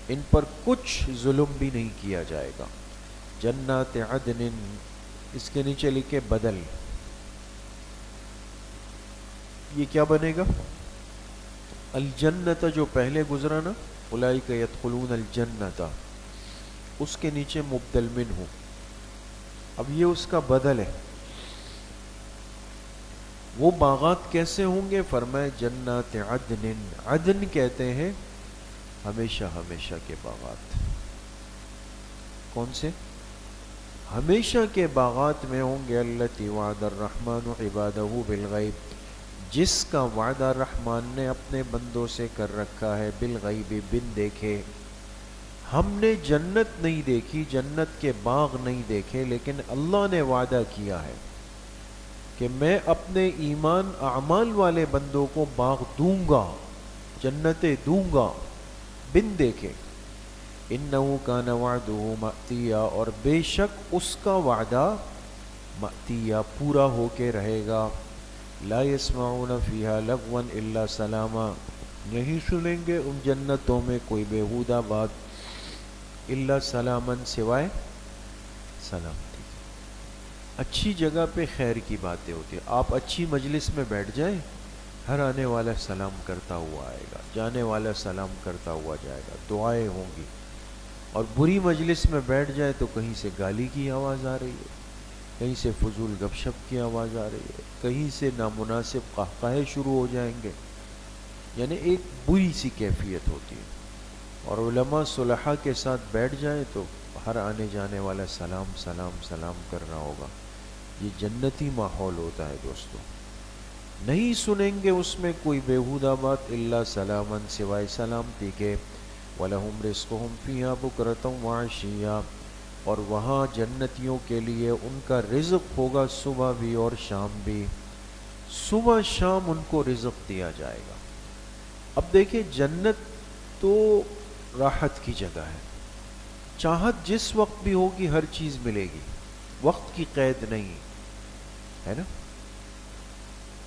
ان پر کچھ ظلم بھی نہیں کیا جائے گا. جنات عدن، اس کے نیچے لکھے بدل، یہ کیا بنے گا؟ الجنت جو پہلے گزرا نا، اولئک یدخلون الجنت، اس کے نیچے مبدل منہ. اب یہ اس کا بدل ہے. وہ باغات کیسے ہوں گے؟ فرمائے جنات عدن، عدن کہتے ہیں ہمیشہ ہمیشہ کے باغات. کون سے؟ ہمیشہ کے باغات میں ہوں گے، التی وعد الرحمن عبادہ بالغیب، جس کا وعدہ رحمان نے اپنے بندوں سے کر رکھا ہے، بالغیب بن دیکھے۔ ہم نے جنت نہیں دیکھی، جنت کے باغ نہیں دیکھے، لیکن اللہ نے وعدہ کیا ہے کہ میں اپنے ایمان اعمال والے بندوں کو باغ دوں گا، جنتیں دوں گا بن دیکھے۔ انہ کان وعدہ مأتیا، اور بے شک اس کا وعدہ مأتیا پورا ہو کے رہے گا۔ لا یسمعون فیہا لغوا الا سلاما، نہیں سنیں گے ان جنتوں میں کوئی بیہودہ بات، الا سلامن سوائے سلامتی۔ اچھی جگہ پہ خیر کی باتیں ہوتی ہیں، آپ اچھی مجلس میں بیٹھ جائیں، ہر آنے والا سلام کرتا ہوا آئے گا، جانے والا سلام کرتا ہوا جائے گا، دعائیں ہوں گی۔ اور بری مجلس میں بیٹھ جائے تو کہیں سے گالی کی آواز آ رہی ہے، کہیں سے فضول گپ شپ کی آواز آ رہی ہے، کہیں سے نامناسب قہقہے شروع ہو جائیں گے، یعنی ایک بری سی کیفیت ہوتی ہے۔ اور علماء صلحاء کے ساتھ بیٹھ جائیں تو ہر آنے جانے والا سلام سلام سلام کر رہا ہوگا، یہ جنتی ماحول ہوتا ہے دوستو۔ نہیں سنیں گے اس میں کوئی بیہودہ بات، الا سلامن سوائے سلامتی کے۔ وَلَهُمْ رِزْقُهُمْ فِيهَا بُكْرَةً وَعَشِيًّا، اور وہاں جنتیوں کے لیے ان کا رزق ہوگا صبح بھی اور شام بھی، صبح شام ان کو رزق دیا جائے گا۔ اب دیکھیں جنت تو راحت کی جگہ ہے، چاہت جس وقت بھی ہوگی ہر چیز ملے گی، وقت کی قید نہیں ہے نا۔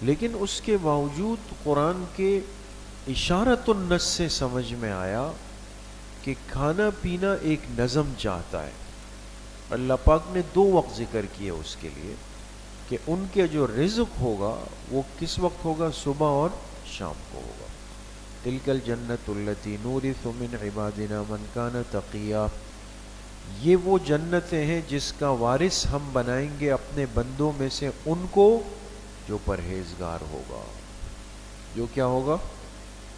لیکن اس کے باوجود قرآن کے اشارت النص سے سمجھ میں آیا کہ کھانا پینا ایک نظم چاہتا ہے۔ اللہ پاک نے 2 وقت ذکر کیے اس کے لیے کہ ان کے جو رزق ہوگا وہ کس وقت ہوگا، صبح اور شام کو ہوگا۔ تلک الجنت التی نورث من عبادنا من کان تقیا، یہ وہ جنتیں ہیں جس کا وارث ہم بنائیں گے اپنے بندوں میں سے ان کو جو پرہیزگار ہوگا، جو کیا ہوگا،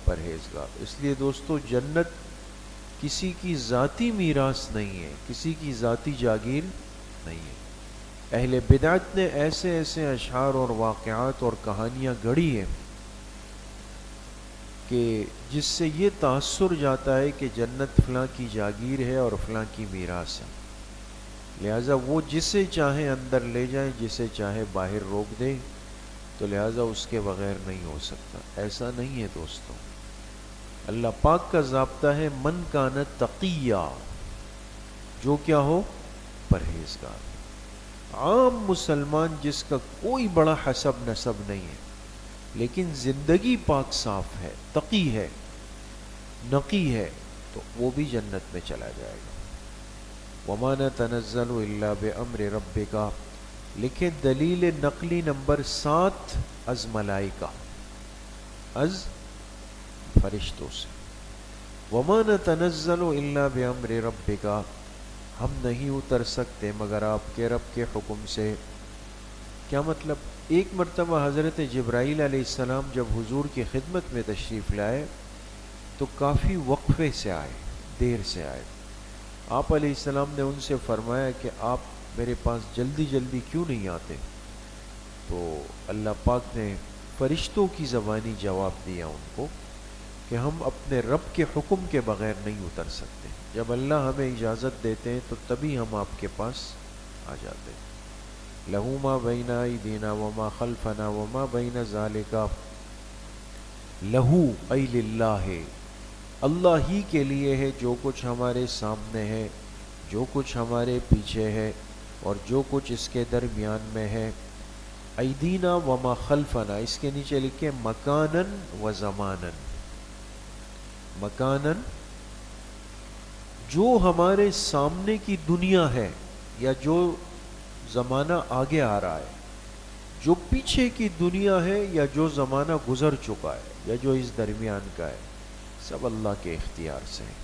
پرہیزگار۔ اس لیے دوستو جنت کسی کی ذاتی میراث نہیں ہے، کسی کی ذاتی جاگیر نہیں ہے۔ اہل بدعت نے ایسے ایسے اشعار اور واقعات اور کہانیاں گڑھی ہیں کہ جس سے یہ تاثر جاتا ہے کہ جنت فلاں کی جاگیر ہے اور فلاں کی میراث ہے، لہٰذا وہ جسے چاہیں اندر لے جائیں، جسے چاہے باہر روک دیں، تو لہٰذا اس کے بغیر نہیں ہو سکتا۔ ایسا نہیں ہے دوستو، اللہ پاک کا ضابطہ ہے من کان تقیہ، جو کیا ہو، پرہیزگار۔ عام مسلمان جس کا کوئی بڑا حسب نسب نہیں ہے لیکن زندگی پاک صاف ہے، تقی ہے، نقی ہے، تو وہ بھی جنت میں چلا جائے گا۔ وَمَا نَتَنَزَّلُ إِلَّا بِأَمْرِ رَبِّكَ، لکھیں دلیل نقلی نمبر 7 از ملائکہ، از فرشتوں سے۔ وَمَا نَتَنَزَّلُ إِلَّا بِأَمْرِ رَبِّكَ، ہم نہیں اتر سکتے مگر آپ کے رب کے حکم سے۔ کیا مطلب؟ ایک مرتبہ حضرت جبرائیل علیہ السلام جب حضور کی خدمت میں تشریف لائے تو کافی وقفے سے آئے، دیر سے آئے۔ آپ علیہ السلام نے ان سے فرمایا کہ آپ میرے پاس جلدی جلدی کیوں نہیں آتے؟ تو اللہ پاک نے فرشتوں کی زبانی جواب دیا ان کو کہ ہم اپنے رب کے حکم کے بغیر نہیں اتر سکتے، جب اللہ ہمیں اجازت دیتے ہیں تو تبھی ہم آپ کے پاس آ جاتے ہیں۔ لَهُ مَا بَيْنَ أَيْدِينَا وَمَا خَلْفَنَا وَمَا بَيْنَ ذَلِكَ، لَهُ أَيْ لِلَّهِ، اللہ ہی کے لیے ہے جو کچھ ہمارے سامنے ہے، جو کچھ ہمارے پیچھے ہے، اور جو کچھ اس کے درمیان میں ہے۔ ایدینا وما خلفنا، اس کے نیچے لکھے مکانن و زمانن۔ مکانن جو ہمارے سامنے کی دنیا ہے یا جو زمانہ آگے آ رہا ہے، جو پیچھے کی دنیا ہے یا جو زمانہ گزر چکا ہے یا جو اس درمیان کا ہے، سب اللہ کے اختیار سے ہے۔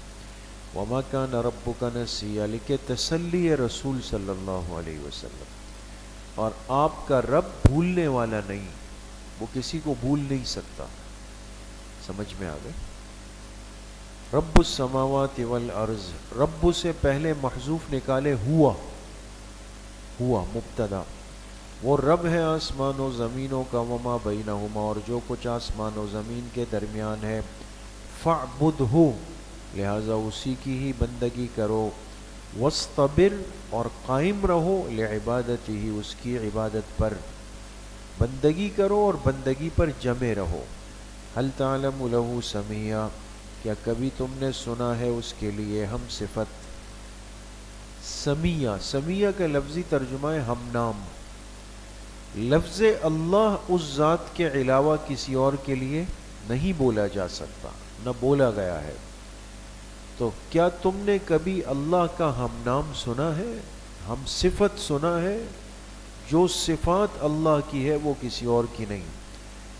وما کان ربک نسیا، لکھے تسلی رسول صلی اللہ علیہ وسلم، اور آپ کا رب بھولنے والا نہیں، وہ کسی کو بھول نہیں سکتا۔ سمجھ میں آ گئے؟ رب السماوات والارض، رب سے پہلے محذوف نکالے ہوا، ہوا مبتدا، وہ رب ہے آسمان و زمینوں کا، وما بینہما، اور جو کچھ آسمان و زمین کے درمیان ہے، فاعبدہ، لہذا اسی کی ہی بندگی کرو، واصطبر، اور قائم رہو، لعبادتہ، اس کی عبادت پر، بندگی کرو اور بندگی پر جمے رہو۔ هل تعلم له سمیہ، کیا کبھی تم نے سنا ہے اس کے لیے ہم صفت؟ سمیہ، سمیہ کا لفظی ترجمہ ہے ہم نام۔ لفظ اللہ اس ذات کے علاوہ کسی اور کے لیے نہیں بولا جا سکتا، نہ بولا گیا ہے۔ تو کیا تم نے کبھی اللہ کا ہم نام سنا ہے، ہم صفت سنا ہے؟ جو صفات اللہ کی ہے وہ کسی اور کی نہیں۔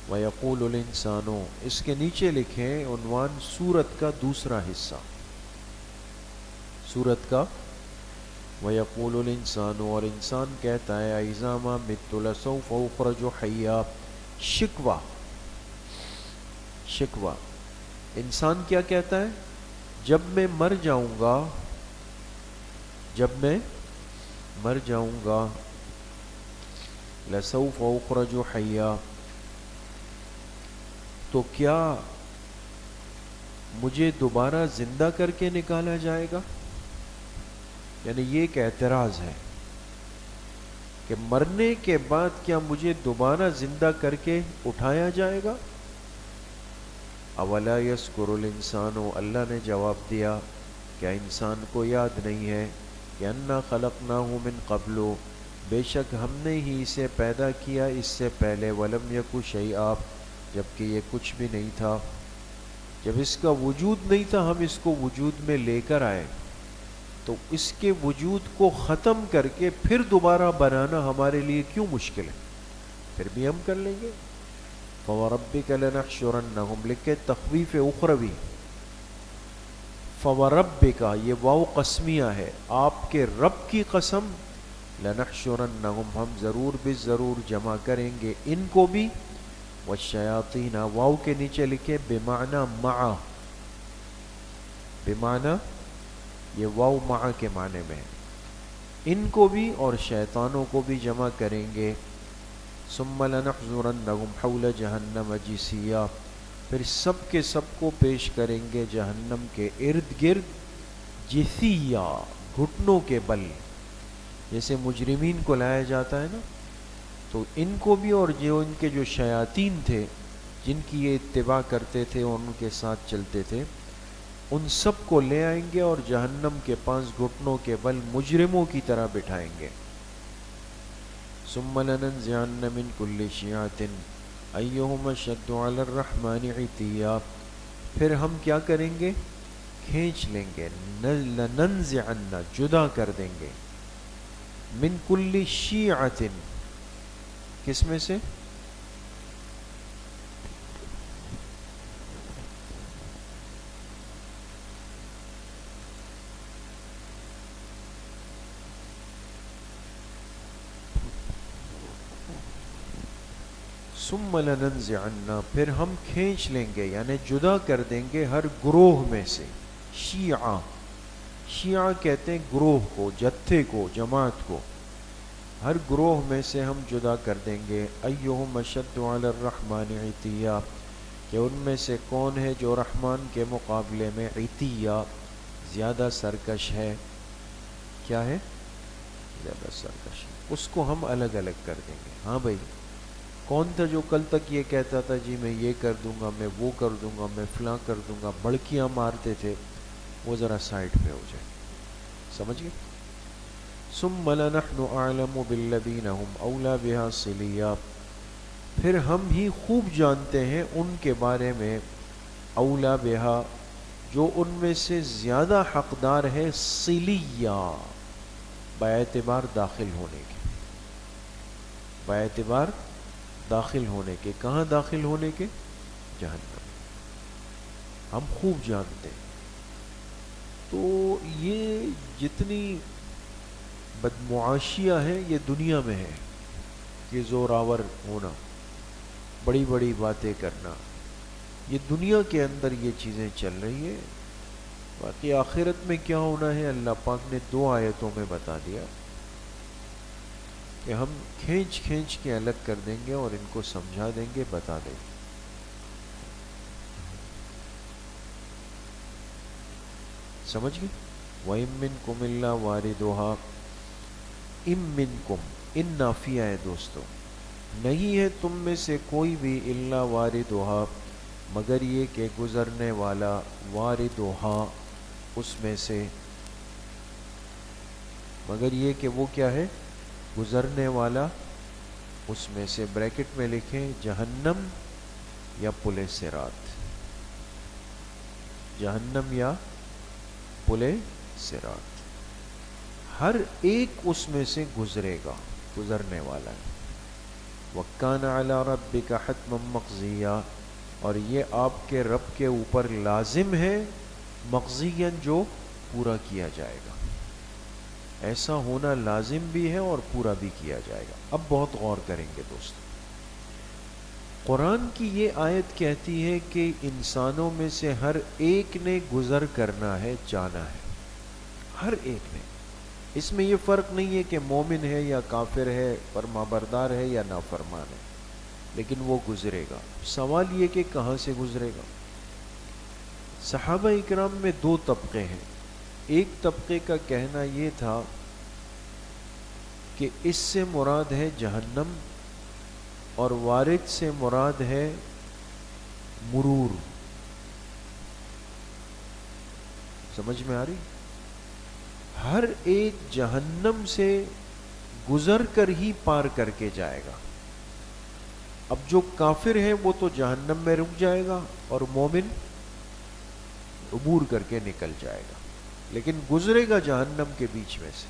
وَيَقُولُ الْإِنسَانُ، اس کے نیچے لکھیں عنوان سورت کا دوسرا حصہ، سورت کا وَيَقُولُ الْإِنسَانُ، اور انسان کہتا ہے اِذَا مَا مِتُّ لَسَوْفَ أُخْرَجُ حَيًّا، شکوہ، شکوہ، انسان کیا کہتا ہے؟ جب میں مر جاؤں گا، جب میں مر جاؤں گا، لَسَوْفَ أُخْرَجُ حَيًّا، تو کیا مجھے دوبارہ زندہ کر کے نکالا جائے گا؟ یعنی یہ ایک اعتراض ہے کہ مرنے کے بعد کیا مجھے دوبارہ زندہ کر کے اٹھایا جائے گا؟ اولا یذکر الانسان، اللہ نے جواب دیا کیا انسان کو یاد نہیں ہے کہ انا خلقناہ من قبل، بے شک ہم نے ہی اسے پیدا کیا اس سے پہلے، ولم یک شیئا، جبکہ یہ کچھ بھی نہیں تھا، جب اس کا وجود نہیں تھا ہم اس کو وجود میں لے کر آئے، تو اس کے وجود کو ختم کر کے پھر دوبارہ بنانا ہمارے لیے کیوں مشکل ہے؟ پھر بھی ہم کر لیں گے۔ فَوَرَبِّكَ لَنَحْشُرَنَّهُمْ، لکھے تخویف اخروی، فَوَرَبِّكَ، یہ واو قسمیہ ہے، آپ کے رب کی قسم، لَنَحْشُرَنَّهُمْ، ہم ضرور بالضرور جمع کریں گے ان کو بھی، والشیاطین، واو کے نیچے لکھے بمعنی مع، بمعنی، یہ واو مع کے معنی میں ہے، ان کو بھی اور شیطانوں کو بھی جمع کریں گے۔ ثم لنحضرنهم حول جہنم جثیا، پھر سب کے سب کو پیش کریں گے جہنم کے ارد گرد، جثیا، گھٹنوں کے بل، جیسے مجرمین کو لایا جاتا ہے نا، تو ان کو بھی اور جو ان کے جو شیاطین تھے جن کی یہ اتباع کرتے تھے اور ان کے ساتھ چلتے تھے، ان سب کو لے آئیں گے اور جہنم کے پاس گھٹنوں کے بل مجرموں کی طرح بٹھائیں گے۔ ثم لننزعن من كل شيعة أيهم أشد على الرحمن عتيا، پھر ہم کیا کریں گے؟ کھینچ لیں گے، لننزعن، جدا کر دیں گے، من كل شيعة، کس میں سے؟ ثم لننزعن، پھر ہم کھینچ لیں گے یعنی جدا کر دیں گے ہر گروہ میں سے، شیعہ، شیعہ کہتے ہیں گروہ کو، جتھے کو، جماعت کو، ہر گروہ میں سے ہم جدا کر دیں گے، ایہم اشد علی الرحمن عتیا، کہ ان میں سے کون ہے جو رحمان کے مقابلے میں عتیا، زیادہ سرکش ہے، کیا ہے؟ زیادہ سرکش ہے، اس کو ہم الگ الگ کر دیں گے۔ ہاں بھائی، کون تھا جو کل تک یہ کہتا تھا جی میں یہ کر دوں گا، میں وہ کر دوں گا، میں فلاں کر دوں گا، بڑکیاں مارتے تھے، وہ ذرا سائڈ پہ ہو جائے، سمجھ گئے؟ ثم لنحن اعلم بالذین هم اولی بها صلیا، پھر ہم ہی خوب جانتے ہیں ان کے بارے میں، اولی بہا، جو ان میں سے زیادہ حقدار ہے، صلیا، باعتبار داخل ہونے کے، باعتبار داخل ہونے کے، کہاں داخل ہونے کے؟ جہنم، ہم خوب جانتے ہیں۔ تو یہ جتنی بدمعاشیہ ہے یہ دنیا میں ہے، یہ زوراور ہونا، بڑی بڑی باتیں کرنا، یہ دنیا کے اندر یہ چیزیں چل رہی ہیں، باقی آخرت میں کیا ہونا ہے اللہ پاک نے 2 آیتوں میں بتا دیا۔ کہ ہم کھینچ کھینچ کے الگ کر دیں گے اور ان کو سمجھا دیں گے، بتا دیں گے. سمجھ گئے؟ وَإِن مِّنكُمْ إِلَّا وَارِدُهَا. اِن مِّنكُمْ، ان نافیہ ہے دوستو، نہیں ہے تم میں سے کوئی بھی الا واردها، مگر یہ کہ گزرنے والا، واردها اس میں سے، مگر یہ کہ وہ کیا ہے؟ گزرنے والا اس میں سے. بریکٹ میں لکھیں جہنم یا پل صراط، جہنم یا پل صراط، ہر ایک اس میں سے گزرے گا، گزرنے والا ہے. وَكَانَ عَلَىٰ رَبِّكَ حَتْمًا مَقْضِيًّا، اور یہ آپ کے رب کے اوپر لازم ہے، مقضیًا جو پورا کیا جائے گا. ایسا ہونا لازم بھی ہے اور پورا بھی کیا جائے گا. اب بہت غور کریں گے دوستو. قرآن کی یہ آیت کہتی ہے کہ انسانوں میں سے ہر ایک نے گزر کرنا ہے، جانا ہے، ہر ایک نے. اس میں یہ فرق نہیں ہے کہ مومن ہے یا کافر ہے، فرمانبردار ہے یا نافرمان ہے، لیکن وہ گزرے گا. سوال یہ کہ کہاں سے گزرے گا؟ صحابہ اکرام میں دو طبقے ہیں. ایک طبقے کا کہنا یہ تھا کہ اس سے مراد ہے جہنم، اور وارد سے مراد ہے مرور. سمجھ میں آ رہی؟ ہر ایک جہنم سے گزر کر ہی پار کر کے جائے گا. اب جو کافر ہے وہ تو جہنم میں رک جائے گا اور مومن عبور کر کے نکل جائے گا، لیکن گزرے گا جہنم کے بیچ میں سے.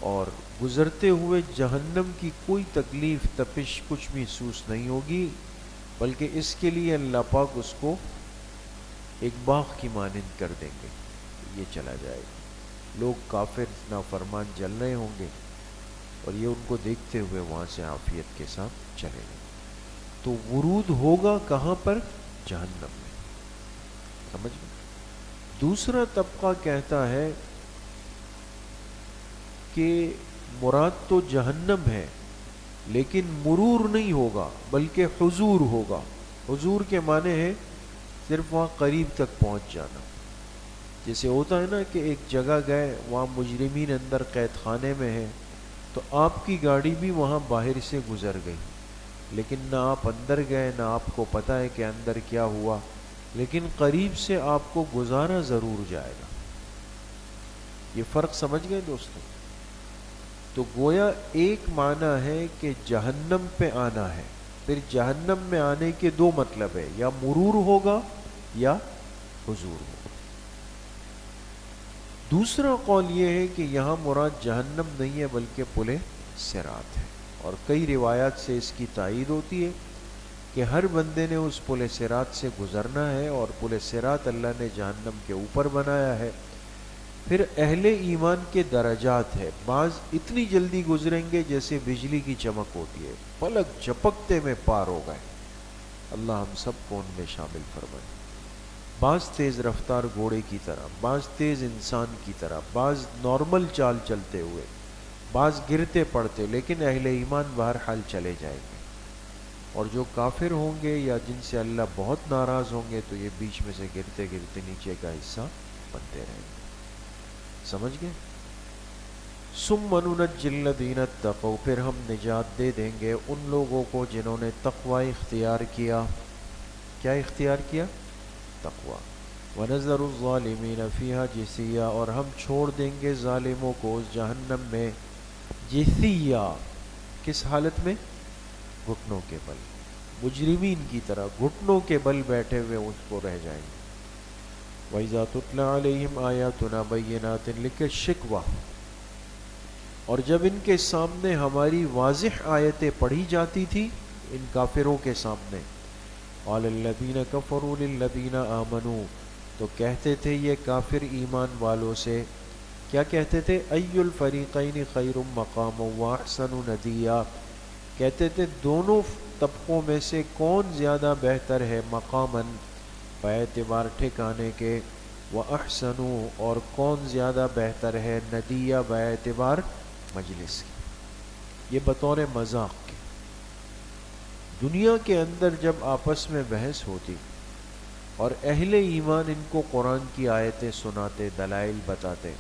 اور گزرتے ہوئے جہنم کی کوئی تکلیف، تپش کچھ بھی محسوس نہیں ہوگی، بلکہ اس کے لیے اللہ پاک اس کو ایک باغ کی مانند کر دیں گے، یہ چلا جائے گا. لوگ کافر نافرمان جل رہے ہوں گے اور یہ ان کو دیکھتے ہوئے وہاں سے عافیت کے ساتھ چلے گئے. تو ورود ہوگا کہاں پر؟ جہنم میں. سمجھ گئے؟ دوسرا طبقہ کہتا ہے کہ مراد تو جہنم ہے، لیکن مرور نہیں ہوگا بلکہ حضور ہوگا. حضور کے معنی ہے صرف وہاں قریب تک پہنچ جانا. جیسے ہوتا ہے نا کہ ایک جگہ گئے، وہاں مجرمین اندر قید خانے میں ہیں، تو آپ کی گاڑی بھی وہاں باہر سے گزر گئی، لیکن نہ آپ اندر گئے، نہ آپ کو پتہ ہے کہ اندر کیا ہوا، لیکن قریب سے آپ کو گزارا ضرور جائے گا. یہ فرق سمجھ گئے دوستو؟ تو گویا ایک معنی ہے کہ جہنم پہ آنا ہے. پھر جہنم میں آنے کے دو مطلب ہے، یا مرور ہوگا یا حضور ہوگا. دوسرا قول یہ ہے کہ یہاں مراد جہنم نہیں ہے بلکہ پل صراط ہے، اور کئی روایات سے اس کی تائید ہوتی ہے کہ ہر بندے نے اس پل صراط سے گزرنا ہے، اور پل صراط اللہ نے جہنم کے اوپر بنایا ہے. پھر اہل ایمان کے درجات ہے. بعض اتنی جلدی گزریں گے جیسے بجلی کی چمک ہوتی ہے، پلک جھپکتے میں پار ہو گئے. اللہ ہم سب کو ان میں شامل فرمائے. بعض تیز رفتار گھوڑے کی طرح، بعض تیز انسان کی طرح، بعض نارمل چال چلتے ہوئے، بعض گرتے پڑتے، لیکن اہل ایمان بہرحال چلے جائیں گے. اور جو کافر ہوں گے یا جن سے اللہ بہت ناراض ہوں گے تو یہ بیچ میں سے گرتے گرتے نیچے کا حصہ بنتے رہیں گے. سمجھ گئے؟ ثم ننجی الذین اتقوا، پھر ہم نجات دے دیں گے ان لوگوں کو جنہوں نے تقوی اختیار کیا. کیا اختیار کیا؟ تقوی. ونذر الظالمین فیہا جثیا، اور ہم چھوڑ دیں گے ظالموں کو اس جہنم میں جثیا. کس حالت میں؟ گھٹنوں کے بل، مجرمین کی طرح گھٹنوں کے بل بیٹھے ہوئے اس کو رہ جائیں گے. وَإِذَا تُتْلَىٰ عَلَيْهِمْ آيَاتُنَا بَيِّنَاتٍ، لکھے شکوہ، اور جب ان کے سامنے ہماری واضح آیتیں پڑھی جاتی تھی ان کافروں کے سامنے، قَالَ الَّذِينَ كَفَرُوا لِلَّذِينَ آمَنُوا، تو کہتے تھے یہ کافر ایمان والوں سے، کیا کہتے تھے؟ أَيُّ الْفَرِيقَيْنِ خَيْرٌ مَقَامًا وَأَحْسَنُ نَدِيًّا، کہتے تھے دونوں طبقوں میں سے کون زیادہ بہتر ہے مقاماً، اعتبار ٹھکانے کے، وَأَحْسَنُ اور کون زیادہ بہتر ہے ندیہ باعتبار مجلس کی، یہ بطور مذاق کے۔ دنیا کے اندر جب آپس میں بحث ہوتی اور اہل ایمان ان کو قرآن کی آیتیں سناتے، دلائل بتاتے،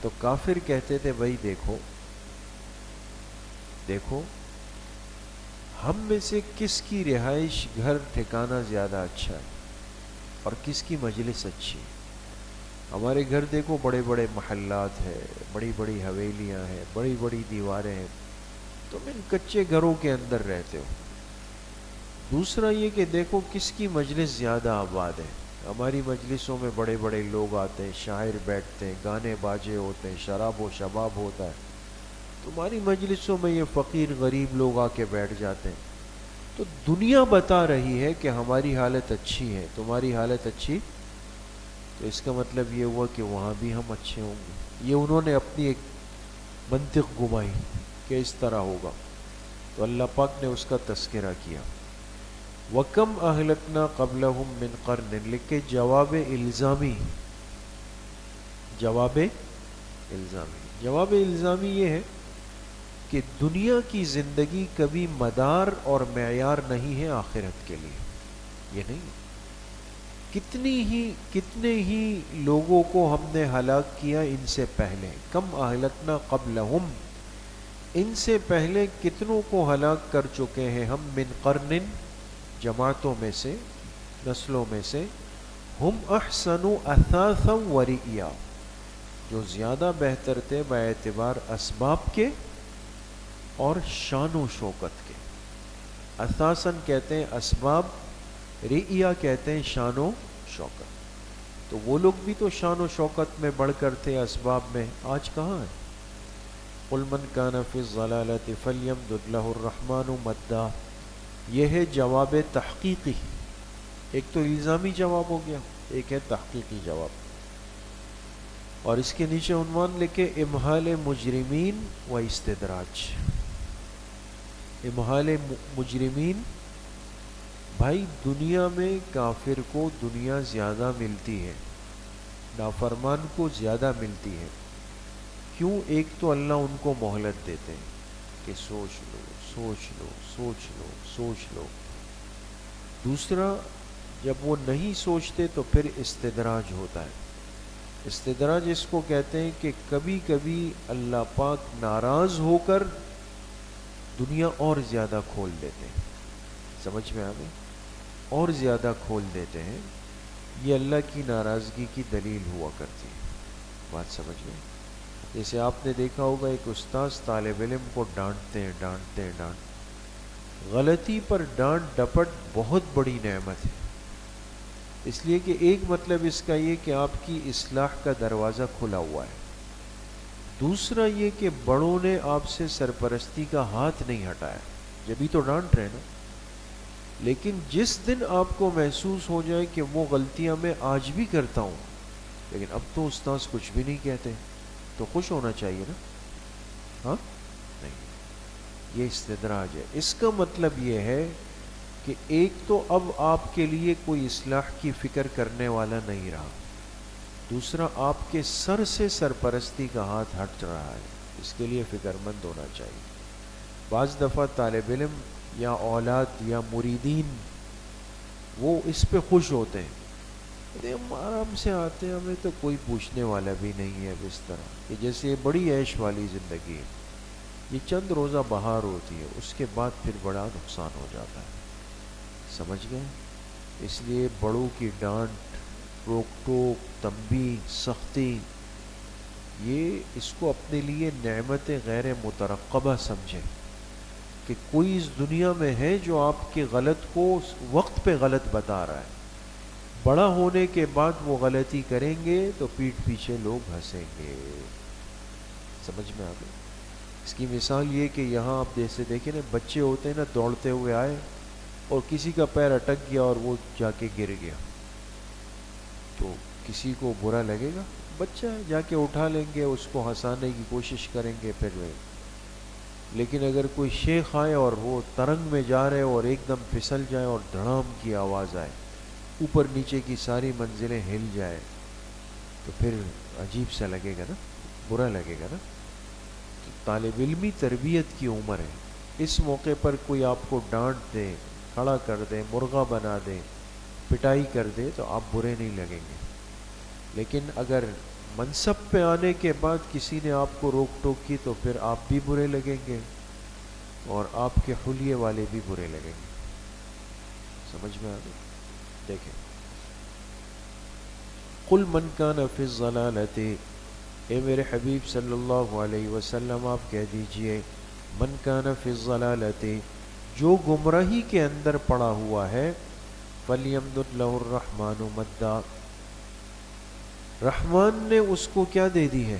تو کافر کہتے تھے بھائی دیکھو دیکھو ہم میں سے کس کی رہائش گھر ٹھکانہ زیادہ اچھا ہے اور کس کی مجلس اچھی ہے۔ ہمارے گھر دیکھو بڑے بڑے محلات ہیں، بڑی بڑی حویلیاں ہیں، بڑی بڑی دیواریں ہیں، تم ان کچے گھروں کے اندر رہتے ہو۔ دوسرا یہ کہ دیکھو کس کی مجلس زیادہ آباد ہے، ہماری مجلسوں میں بڑے بڑے لوگ آتے ہیں، شاعر بیٹھتے ہیں، گانے باجے ہوتے ہیں، شراب و شباب ہوتا ہے، تمہاری مجلسوں میں یہ فقیر غریب لوگ آ کے بیٹھ جاتے ہیں۔ تو دنیا بتا رہی ہے کہ ہماری حالت اچھی ہے، تمہاری حالت اچھی، تو اس کا مطلب یہ ہوا کہ وہاں بھی ہم اچھے ہوں گے۔ یہ انہوں نے اپنی ایک منطق گمائی کہ اس طرح ہوگا، تو اللہ پاک نے اس کا تذکرہ کیا۔ وَكَمْ أَهْلَكْنَا قَبْلَهُمْ مِنْ قَرْنٍ، لکھے جواب الزامی، جواب الزامی یہ ہے کہ دنیا کی زندگی کبھی مدار اور معیار نہیں ہے آخرت کے لیے، یہ نہیں۔ کتنے ہی لوگوں کو ہم نے ہلاک کیا ان سے پہلے، کم اہلکنا قبلہم، ان سے پہلے کتنوں کو ہلاک کر چکے ہیں ہم، من قرن، جماعتوں میں سے، نسلوں میں سے، ہم احسن اثاثا ورئیا، جو زیادہ بہتر تھے باعتبار اسباب کے اور شان و شوکت کے۔ اثاثاً کہتے ہیں اسباب، رئیا کہتے ہیں شان و شوکت۔ تو وہ لوگ بھی تو شان و شوکت میں بڑھ کر تھے، اسباب میں، آج کہاں ہے؟ قُلْ مَنْ كَانَ فِي الضَّلَالَةِ فَلْيَمْدُدْ لَهُ الرَّحْمَنُ مَدًّا، یہ ہے جواب تحقیقی، ایک تو الزامی جواب ہو گیا، ایک ہے تحقیقی جواب۔ اور اس کے نیچے عنوان لکھے امہال مجرمین و استدراج۔ امہال مجرمین، بھائی دنیا میں کافر کو دنیا زیادہ ملتی ہے، نافرمان کو زیادہ ملتی ہے، کیوں؟ ایک تو اللہ ان کو مہلت دیتے ہیں کہ سوچ لو سوچ لو سوچ لو سوچ لو۔ دوسرا، جب وہ نہیں سوچتے تو پھر استدراج ہوتا ہے۔ استدراج اس کو کہتے ہیں کہ کبھی کبھی اللہ پاک ناراض ہو کر دنیا اور زیادہ کھول دیتے ہیں، سمجھ میں آ گئی؟ اور زیادہ کھول دیتے ہیں، یہ اللہ کی ناراضگی کی دلیل ہوا کرتی ہے، بات سمجھ میں؟ جیسے آپ نے دیکھا ہوگا ایک استاذ طالب علم کو ڈانٹتے ہیں، غلطی پر ڈانٹ ڈپٹ بہت بڑی نعمت ہے، اس لیے کہ ایک مطلب اس کا یہ کہ آپ کی اصلاح کا دروازہ کھلا ہوا ہے، دوسرا یہ کہ بڑوں نے آپ سے سرپرستی کا ہاتھ نہیں ہٹایا، جبھی تو ڈانٹ رہے نا۔ لیکن جس دن آپ کو محسوس ہو جائے کہ وہ غلطیاں میں آج بھی کرتا ہوں لیکن اب تو استاذ کچھ بھی نہیں کہتے، تو خوش ہونا چاہیے نا؟ ہاں نہیں، یہ استدراج ہے۔ اس کا مطلب یہ ہے کہ ایک تو اب آپ کے لیے کوئی اصلاح کی فکر کرنے والا نہیں رہا، دوسرا آپ کے سر سے سرپرستی کا ہاتھ ہٹ رہا ہے، اس کے لیے فکر مند ہونا چاہیے۔ بعض دفعہ طالب علم یا اولاد یا مریدین وہ اس پہ خوش ہوتے ہیں، ہم آرام سے آتے ہیں، ہمیں تو کوئی پوچھنے والا بھی نہیں ہے، اس طرح کہ جیسے یہ بڑی عیش والی زندگی ہے، یہ چند روزہ بہار ہوتی ہے، اس کے بعد پھر بڑا نقصان ہو جاتا ہے، سمجھ گئے؟ اس لیے بڑوں کی ڈانٹ، روک ٹوک، تنبیہ، سختی، یہ اس کو اپنے لیے نعمت غیر مترقبہ سمجھیں کہ کوئی اس دنیا میں ہے جو آپ کے غلط کو وقت پہ غلط بتا رہا ہے، بڑا ہونے کے بعد وہ غلطی کریں گے تو پیٹھ پیچھے لوگ ہنسیں گے، سمجھ میں آ گئی؟ اس کی مثال یہ کہ یہاں آپ جیسے دیکھیں نا، بچے ہوتے ہیں نا، دوڑتے ہوئے آئے اور کسی کا پیر اٹک گیا اور وہ جا کے گر گیا، تو کسی کو برا لگے گا؟ بچہ ہے، جا کے اٹھا لیں گے، اس کو ہنسانے کی کوشش کریں گے پھر۔ لیکن اگر کوئی شیخ آئے اور وہ ترنگ میں جا رہے اور ایک دم پھسل جائے اور دھڑام کی آواز آئے، اوپر نیچے کی ساری منزلیں ہل جائے، تو پھر عجیب سا لگے گا نا، برا لگے گا نا. تو طالب علمی تربیت کی عمر ہے. اس موقع پر کوئی آپ کو ڈانٹ دے، کھڑا کر دے، مرغا بنا دے، پٹائی کر دے تو آپ برے نہیں لگیں گے. لیکن اگر منصب پہ آنے کے بعد کسی نے آپ کو روک ٹوک کی تو پھر آپ بھی برے لگیں گے اور آپ کے حلیے والے بھی برے لگیں گے. سمجھ میں آ گئی؟ دیکھیں، قل من کان فی الضلالۃ، اے میرے حبیب صلی اللہ علیہ وسلم آپ کہہ دیجئے، من کان فی الضلالۃ، جو گمراہی کے اندر پڑا ہوا ہے، فلیمدد لہ الرحمن مدا، رحمان نے اس کو کیا دے دی ہے؟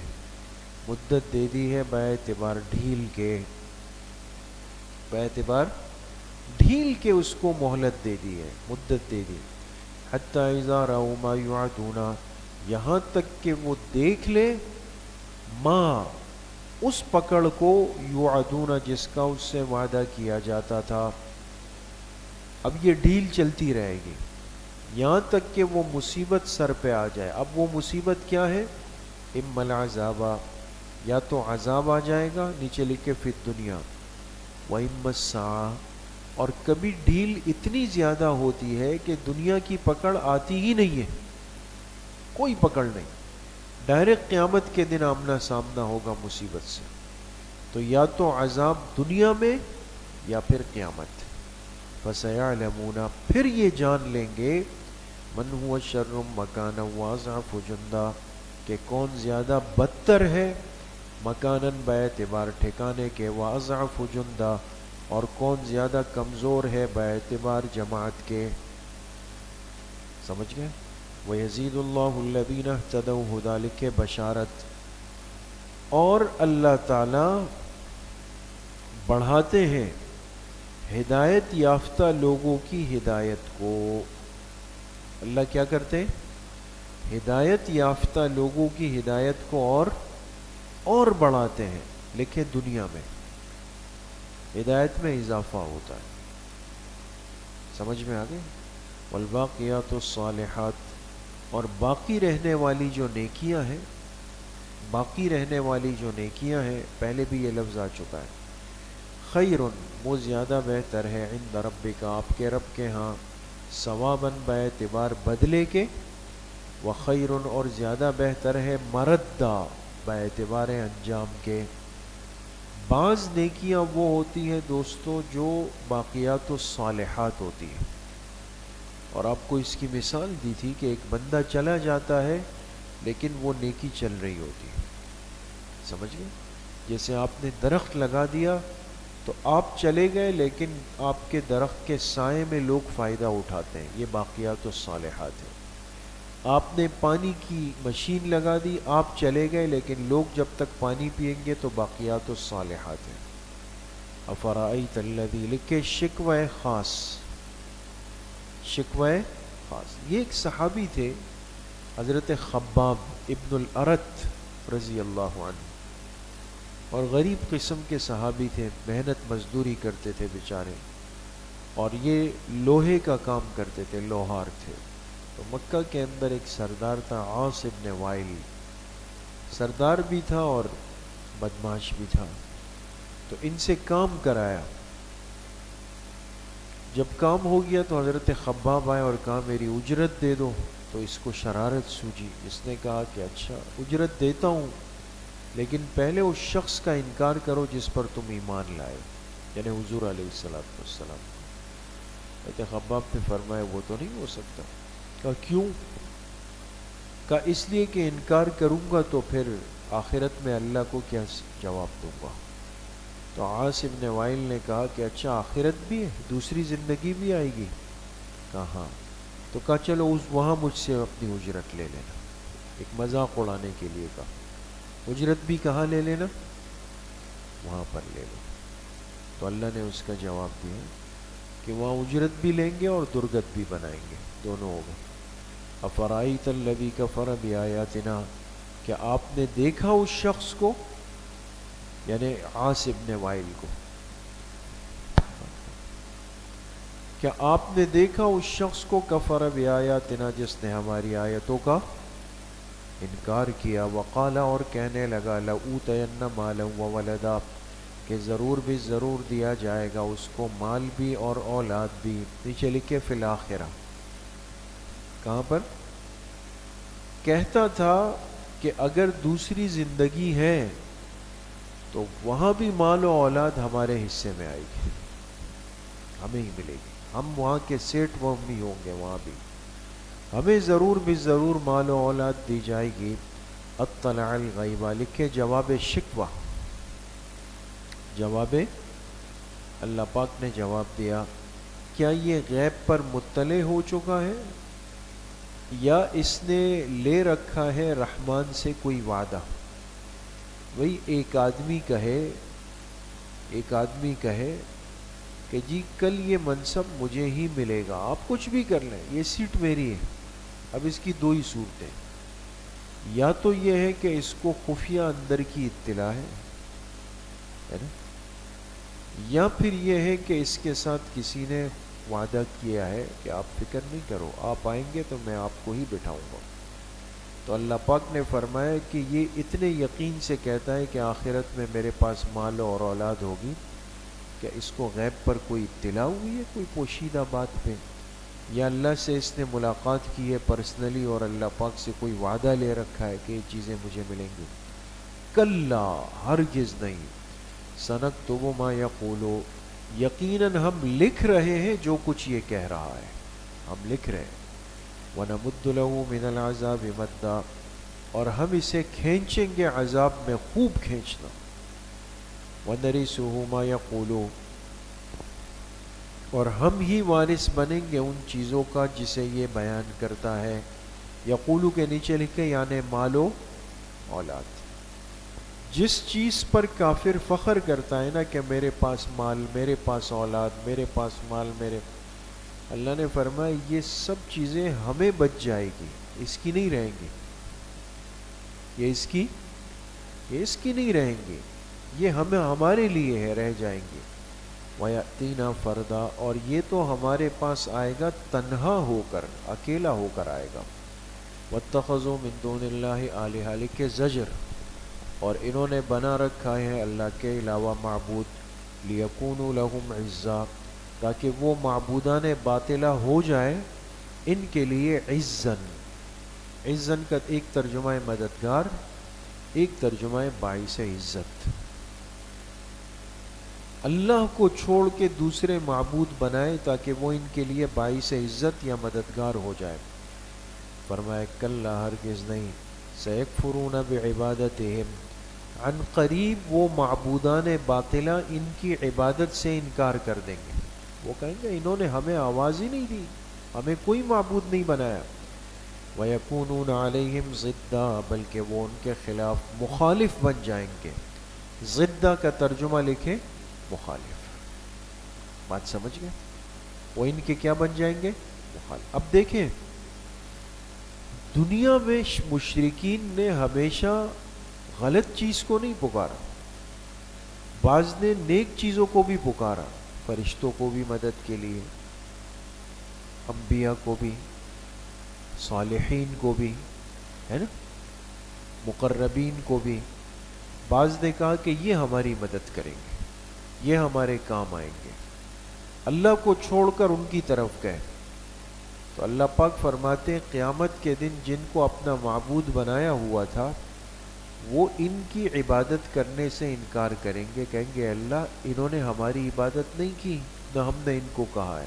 مدت دے دی ہے، باعتبار ڈھیل کے، باعتبار ڈھیل کے اس کو مہلت دے دی ہے، مدت دے دی. حتی اذا رأوا ما یوعدون، یہاں تک کہ وہ دیکھ لے ما، اس پکڑ کو، یوعدون جس کا اس سے وعدہ کیا جاتا تھا. اب یہ ڈھیل چلتی رہے گی یہاں تک کہ وہ مصیبت سر پہ آ جائے. اب وہ مصیبت کیا ہے؟ اما العذاب، یا تو عذاب آ جائے گا، نیچے لکھے فی الدنیا، وَإِمَّا السَّاعَةُ، اور کبھی ڈھیل اتنی زیادہ ہوتی ہے کہ دنیا کی پکڑ آتی ہی نہیں ہے، کوئی پکڑ نہیں، ڈائریکٹ قیامت کے دن آمنا سامنا ہوگا مصیبت سے. تو یا تو عذاب دنیا میں یا پھر قیامت. فَسَيَعْلَمُونَ، پھر یہ جان لیں گے، من هو شر مکانا واضعف جندا، کہ کون زیادہ بدتر ہے مکانن باعتبار ٹھکانے کے، واضعف جندا، اور کون زیادہ کمزور ہے باعتبار جماعت کے. سمجھ گئے؟ وَيَزِيدُ اللَّهُ الَّذِينَ اهْتَدَوْا، ہدا لکھے بشارت، اور اللہ تعالی بڑھاتے ہیں ہدایت یافتہ لوگوں کی ہدایت کو. اللہ کیا کرتے؟ ہدایت یافتہ لوگوں کی ہدایت کو اور بڑھاتے ہیں. لکھے دنیا میں ہدایت میں اضافہ ہوتا ہے. سمجھ میں آ گئے؟ والباقیات الصالحات، اور باقی رہنے والی جو نیکیاں ہیں، باقی رہنے والی جو نیکیاں ہیں، پہلے بھی یہ لفظ آ چکا ہے، خیر، وہ زیادہ بہتر ہے، عند ربک، آپ کے رب کے ہاں، ثواباً باعتبار بدلے کے، وخیر، اور زیادہ بہتر ہے، مردا، باعتبار انجام کے. بعض نیکیاں وہ ہوتی ہیں دوستو جو باقیات الصالحات ہوتی ہیں، اور آپ کو اس کی مثال دی تھی کہ ایک بندہ چلا جاتا ہے لیکن وہ نیکی چل رہی ہوتی ہے. سمجھ گئے؟ جیسے آپ نے درخت لگا دیا تو آپ چلے گئے لیکن آپ کے درخت کے سائے میں لوگ فائدہ اٹھاتے ہیں، یہ باقیات الصالحات ہیں. آپ نے پانی کی مشین لگا دی، آپ چلے گئے لیکن لوگ جب تک پانی پئیں گے تو باقیات الصالحات ہیں. افرأیت الذی، لکھے شکوہ خاص، شکوہ خاص. یہ ایک صحابی تھے حضرت خباب ابن الارت رضی اللہ عنہ، اور غریب قسم کے صحابی تھے، محنت مزدوری کرتے تھے بیچارے، اور یہ لوہے کا کام کرتے تھے، لوہار تھے. تو مکہ کے اندر ایک سردار تھا، عاص ابن وائل، سردار بھی تھا اور بدمعاش بھی تھا. تو ان سے کام کرایا. جب کام ہو گیا تو حضرت خباب آئے اور کہا میری اجرت دے دو. تو اس کو شرارت سوجی، اس نے کہا کہ اچھا اجرت دیتا ہوں لیکن پہلے اس شخص کا انکار کرو جس پر تم ایمان لائے، یعنی حضور علیہ السلام. حضرت خباب نے فرمایا وہ تو نہیں ہو سکتا. کہا کیوں؟ کہا اس لیے کہ انکار کروں گا تو پھر آخرت میں اللہ کو کیا جواب دوں گا. تو عاص ابن وائل نے کہا کہ اچھا آخرت بھی ہے، دوسری زندگی بھی آئے گی؟ کہا ہاں. تو کہا چلو وہاں مجھ سے اپنی اجرت لے لینا، ایک مذاق اڑانے کے لیے کہا. اجرت بھی کہاں لے لینا؟ وہاں پر لے لو. تو اللہ نے اس کا جواب دیا کہ وہاں اجرت بھی لیں گے اور درگت بھی بنائیں گے، دونوں ہوگا. افرأیت الذی کفر بآیاتنا، کیا آپ نے دیکھا اس شخص کو، یعنی عاص ابن وائل کو، کیا آپ نے دیکھا اس شخص کو، کفر بآیاتنا، جس نے ہماری آیتوں کا انکار کیا. وقال اور کہنے لگا لأوتین مالا وولدا کہ ضرور بھی ضرور دیا جائے گا اس کو مال بھی اور اولاد بھی. نیچے لکھے فی الآخرہ. کہاں پر؟ کہتا تھا کہ اگر دوسری زندگی ہے تو وہاں بھی مال و اولاد ہمارے حصے میں آئے گی, ہمیں ہی ملے گی, ہم وہاں کے سیٹ وہ بھی ہوں گے, وہاں بھی ہمیں ضرور بھی ضرور مال و اولاد دی جائے گی. اطلع الغیبہ لکھے جواب شکوہ, جواب اللہ پاک نے جواب دیا کیا یہ غیب پر مطلع ہو چکا ہے یا اس نے لے رکھا ہے رحمان سے کوئی وعدہ. وہی ایک آدمی کہے کہ جی کل یہ منصب مجھے ہی ملے گا, آپ کچھ بھی کر لیں, یہ سیٹ میری ہے. اب اس کی دو ہی صورتیں, یا تو یہ ہے کہ اس کو خفیہ اندر کی اطلاع ہے نا, یا پھر یہ ہے کہ اس کے ساتھ کسی نے وعدہ کیا ہے کہ آپ فکر نہیں کرو, آپ آئیں گے تو میں آپ کو ہی بٹھاؤں گا. تو اللہ پاک نے فرمایا کہ یہ اتنے یقین سے کہتا ہے کہ آخرت میں میرے پاس مال اور اولاد ہوگی, کیا اس کو غیب پر کوئی اطلاع ہوئی ہے, کوئی پوشیدہ بات پہ, یا اللہ سے اس نے ملاقات کی ہے پرسنلی اور اللہ پاک سے کوئی وعدہ لے رکھا ہے کہ یہ چیزیں مجھے ملیں گی. کلا ہرگز نہیں. سنکتب ما یقول یقیناً ہم لکھ رہے ہیں جو کچھ یہ کہہ رہا ہے, ہم لکھ رہے ہیں. وَنَمُدُّ لَهُ مِنَ الْعَذَابِ مَدًّا اور ہم اسے کھینچیں گے عذاب میں خوب کھینچنا. وَنَرِثُهُ مَا يَقُولُ اور ہم ہی وارث بنیں گے ان چیزوں کا جسے یہ بیان کرتا ہے. یقولو کے نیچے لکھے یعنی مال و اولاد. جس چیز پر کافر فخر کرتا ہے نا کہ میرے پاس مال, میرے پاس اولاد, میرے پاس مال, اللہ نے فرمایا یہ سب چیزیں ہمیں بچ جائے گی, اس کی نہیں رہیں گی. یہ اس کی نہیں رہیں گی, یہ ہمارے لیے ہے, رہ جائیں گی. وَيَأْتِينَا فَرْدًا اور یہ تو ہمارے پاس آئے گا تنہا ہو کر, اکیلا ہو کر آئے گا. وَاتَّخَذُوا مِن دُونِ اللَّهِ آلِهَةً لکھے زجر اور انہوں نے بنا رکھا ہے اللہ کے علاوہ معبود. لِيَكُونُوا لَهُمْ عِزًّا تاکہ وہ معبودان باطلہ ہو جائے ان کے لیے عزن. عزن کا ایک ترجمہ ہے مددگار, ایک ترجمہ ہے باعث عزت. اللہ کو چھوڑ کے دوسرے معبود بنائے تاکہ وہ ان کے لیے باعث عزت یا مددگار ہو جائے. فرمایا کلا ہرگز نہیں. سیکفرون بعبادتہم عن قریب وہ معبودان باطلہ ان کی عبادت سے انکار کر دیں گے. وہ کہیں گے انہوں نے ہمیں آواز ہی نہیں دی, ہمیں کوئی معبود نہیں بنایا. وَيَكُونُونَ عَلَيْهِمْ ضِدًّا بلکہ وہ ان کے خلاف مخالف بن جائیں گے. ضدہ کا ترجمہ لکھیں مخالف. بات سمجھ گئے؟ وہ ان کے کیا بن جائیں گے؟ مخالف. اب دیکھیں دنیا میں مشرکین نے ہمیشہ غلط چیز کو نہیں پکارا, بعض نے نیک چیزوں کو بھی پکارا, فرشتوں کو بھی مدد کے لیے, انبیاء کو بھی, صالحین کو بھی, ہے نا, مقربین کو بھی. بعض نے کہا کہ یہ ہماری مدد کریں گے, یہ ہمارے کام آئیں گے, اللہ کو چھوڑ کر ان کی طرف گئے. تو اللہ پاک فرماتے ہیں قیامت کے دن جن کو اپنا معبود بنایا ہوا تھا وہ ان کی عبادت کرنے سے انکار کریں گے, کہیں گے اللہ انہوں نے ہماری عبادت نہیں کی نہ ہم نے ان کو کہا ہے,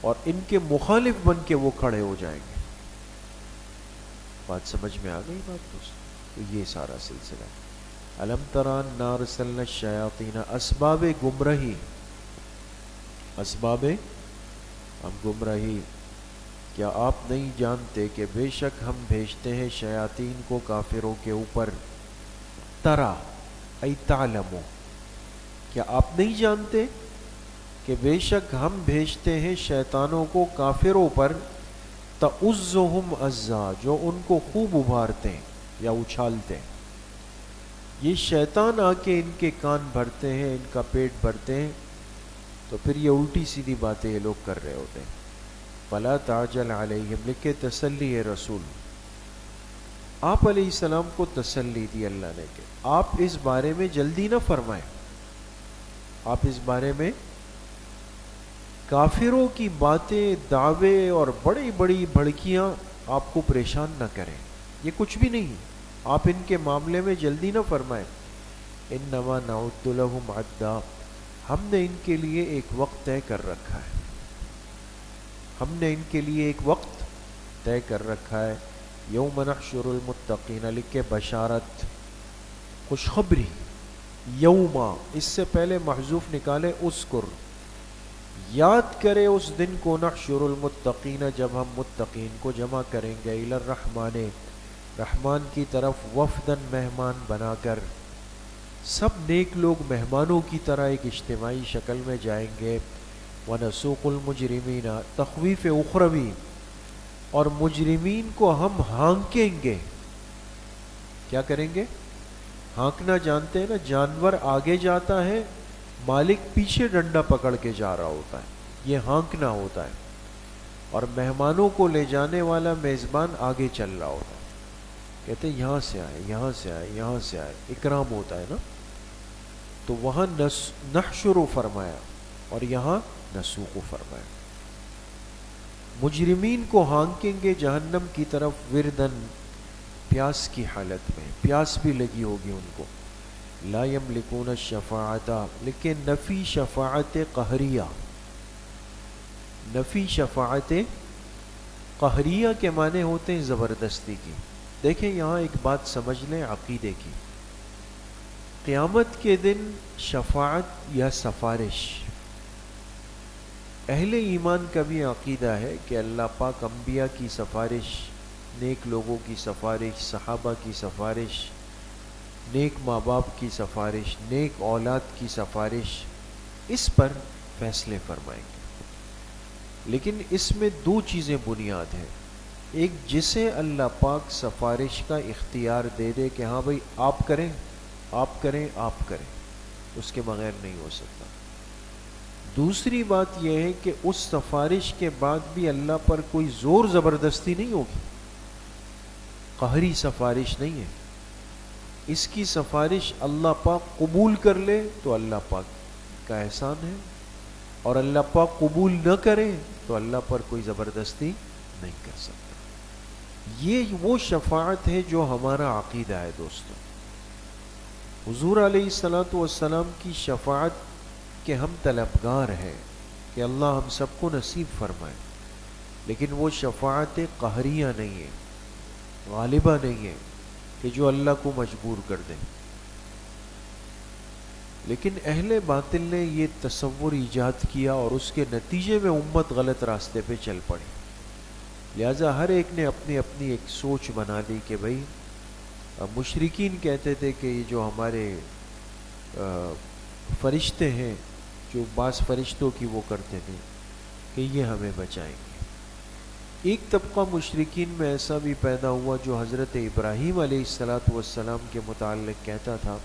اور ان کے مخالف بن کے وہ کھڑے ہو جائیں گے. بات سمجھ میں آ گئی بات دوست؟ تو یہ سارا سلسلہ. الم ترى انا ارسلنا الشیاطین اسباب گمراہی, اسباب ہم گمراہی. کیا آپ نہیں جانتے کہ بے شک ہم بھیجتے ہیں شیاطین کو کافروں کے اوپر. ترا ای تعلمو کیا آپ نہیں جانتے کہ بے شک ہم بھیجتے ہیں شیطانوں کو کافروں پر. تعزهم عزا جو ان کو خوب ابھارتے ہیں یا اچھالتے ہیں. یہ شیطان آ کے ان کے کان بھرتے ہیں, ان کا پیٹ بھرتے ہیں, تو پھر یہ الٹی سیدھی باتیں یہ لوگ کر رہے ہوتے ہیں. فلا تعجل علیہم لکھے تسلی ہے رسول, آپ علیہ السلام کو تسلی دی اللہ نے کہ آپ اس بارے میں جلدی نہ فرمائیں، آپ اس بارے میں کافروں کی باتیں، دعوے اور بڑی بڑی بھڑکیاں آپ کو پریشان نہ کریں، یہ کچھ بھی نہیں، آپ ان کے معاملے میں جلدی نہ فرمائیں۔ انما نعد لهم عدا، ہم نے ان کے لیے ایک وقت طے کر رکھا ہے، ہم نے ان کے لیے ایک وقت طے کر رکھا ہے۔ یوم نحشر المتقین، لکھ کے بشارت، خوشخبری، یوما اس سے پہلے محذوف نکالے اذکر، یاد کرے اس دن کو، نحشر المتقین جب ہم متقین کو جمع کریں گے، الی الرحمن رحمان کی طرف، وفدن مہمان بنا کر، سب نیک لوگ مہمانوں کی طرح ایک اجتماعی شکل میں جائیں گے۔ وَنَسُوقُ الْمُجْرِمِينَ، تخویف اخروی، اور مجرمین کو ہم ہانکیں گے۔ کیا کریں گے؟ ہانکنا جانتے ہیں نا، جانور آگے جاتا ہے، مالک پیچھے ڈنڈا پکڑ کے جا رہا ہوتا ہے، یہ ہانکنا ہوتا ہے، اور مہمانوں کو لے جانے والا میزبان آگے چل رہا ہوتا ہے، کہتے ہیں یہاں سے آئے، یہاں سے آئے، یہاں سے آئے، اکرام ہوتا ہے نا۔ تو وہاں نحشر فرمایا اور یہاں نسوق فرمایا۔ مجرمین کو ہانکیں گے جہنم کی طرف، وردن پیاس کی حالت میں، پیاس بھی لگی ہوگی ان کو۔ لا یملکون الشفاعت، لیکن نفی شفاعت قہریہ، نفی شفاعت قہریہ کے معنی ہوتے ہیں زبردستی کی۔ دیکھیں یہاں ایک بات سمجھ لیں عقیدے کی، قیامت کے دن شفاعت یا سفارش، اہل ایمان کا بھی عقیدہ ہے کہ اللہ پاک انبیاء کی سفارش، نیک لوگوں کی سفارش، صحابہ کی سفارش، نیک ماں باپ کی سفارش، نیک اولاد کی سفارش، اس پر فیصلے فرمائیں گے۔ لیکن اس میں دو چیزیں بنیاد ہیں، ایک جسے اللہ پاک سفارش کا اختیار دے دے کہ ہاں بھائی آپ کریں، آپ کریں، آپ کریں، اس کے بغیر نہیں ہو سکتا۔ دوسری بات یہ ہے کہ اس سفارش کے بعد بھی اللہ پر کوئی زور زبردستی نہیں ہوگی، قہری سفارش نہیں ہے، اس کی سفارش اللہ پاک قبول کر لے تو اللہ پاک کا احسان ہے، اور اللہ پاک قبول نہ کرے تو اللہ پر کوئی زبردستی نہیں کر سکتا۔ یہ وہ شفاعت ہے جو ہمارا عقیدہ ہے دوستو۔ حضور علیہ الصلاۃ والسلام کی شفاعت کہ ہم طلبگار ہیں کہ اللہ ہم سب کو نصیب فرمائے، لیکن وہ شفاعت قہریہ نہیں ہے، غالبہ نہیں ہے کہ جو اللہ کو مجبور کر دے۔ لیکن اہل باطل نے یہ تصور ایجاد کیا اور اس کے نتیجے میں امت غلط راستے پہ چل پڑی، لہٰذا ہر ایک نے اپنی اپنی ایک سوچ بنا لی کہ بھائی، مشرکین کہتے تھے کہ یہ جو ہمارے فرشتے ہیں، جو بعض فرشتوں کی وہ کرتے تھے کہ یہ ہمیں بچائیں گے۔ ایک طبقہ مشرکین میں ایسا بھی پیدا ہوا جو حضرت ابراہیم علیہ السلام کے متعلق کہتا تھا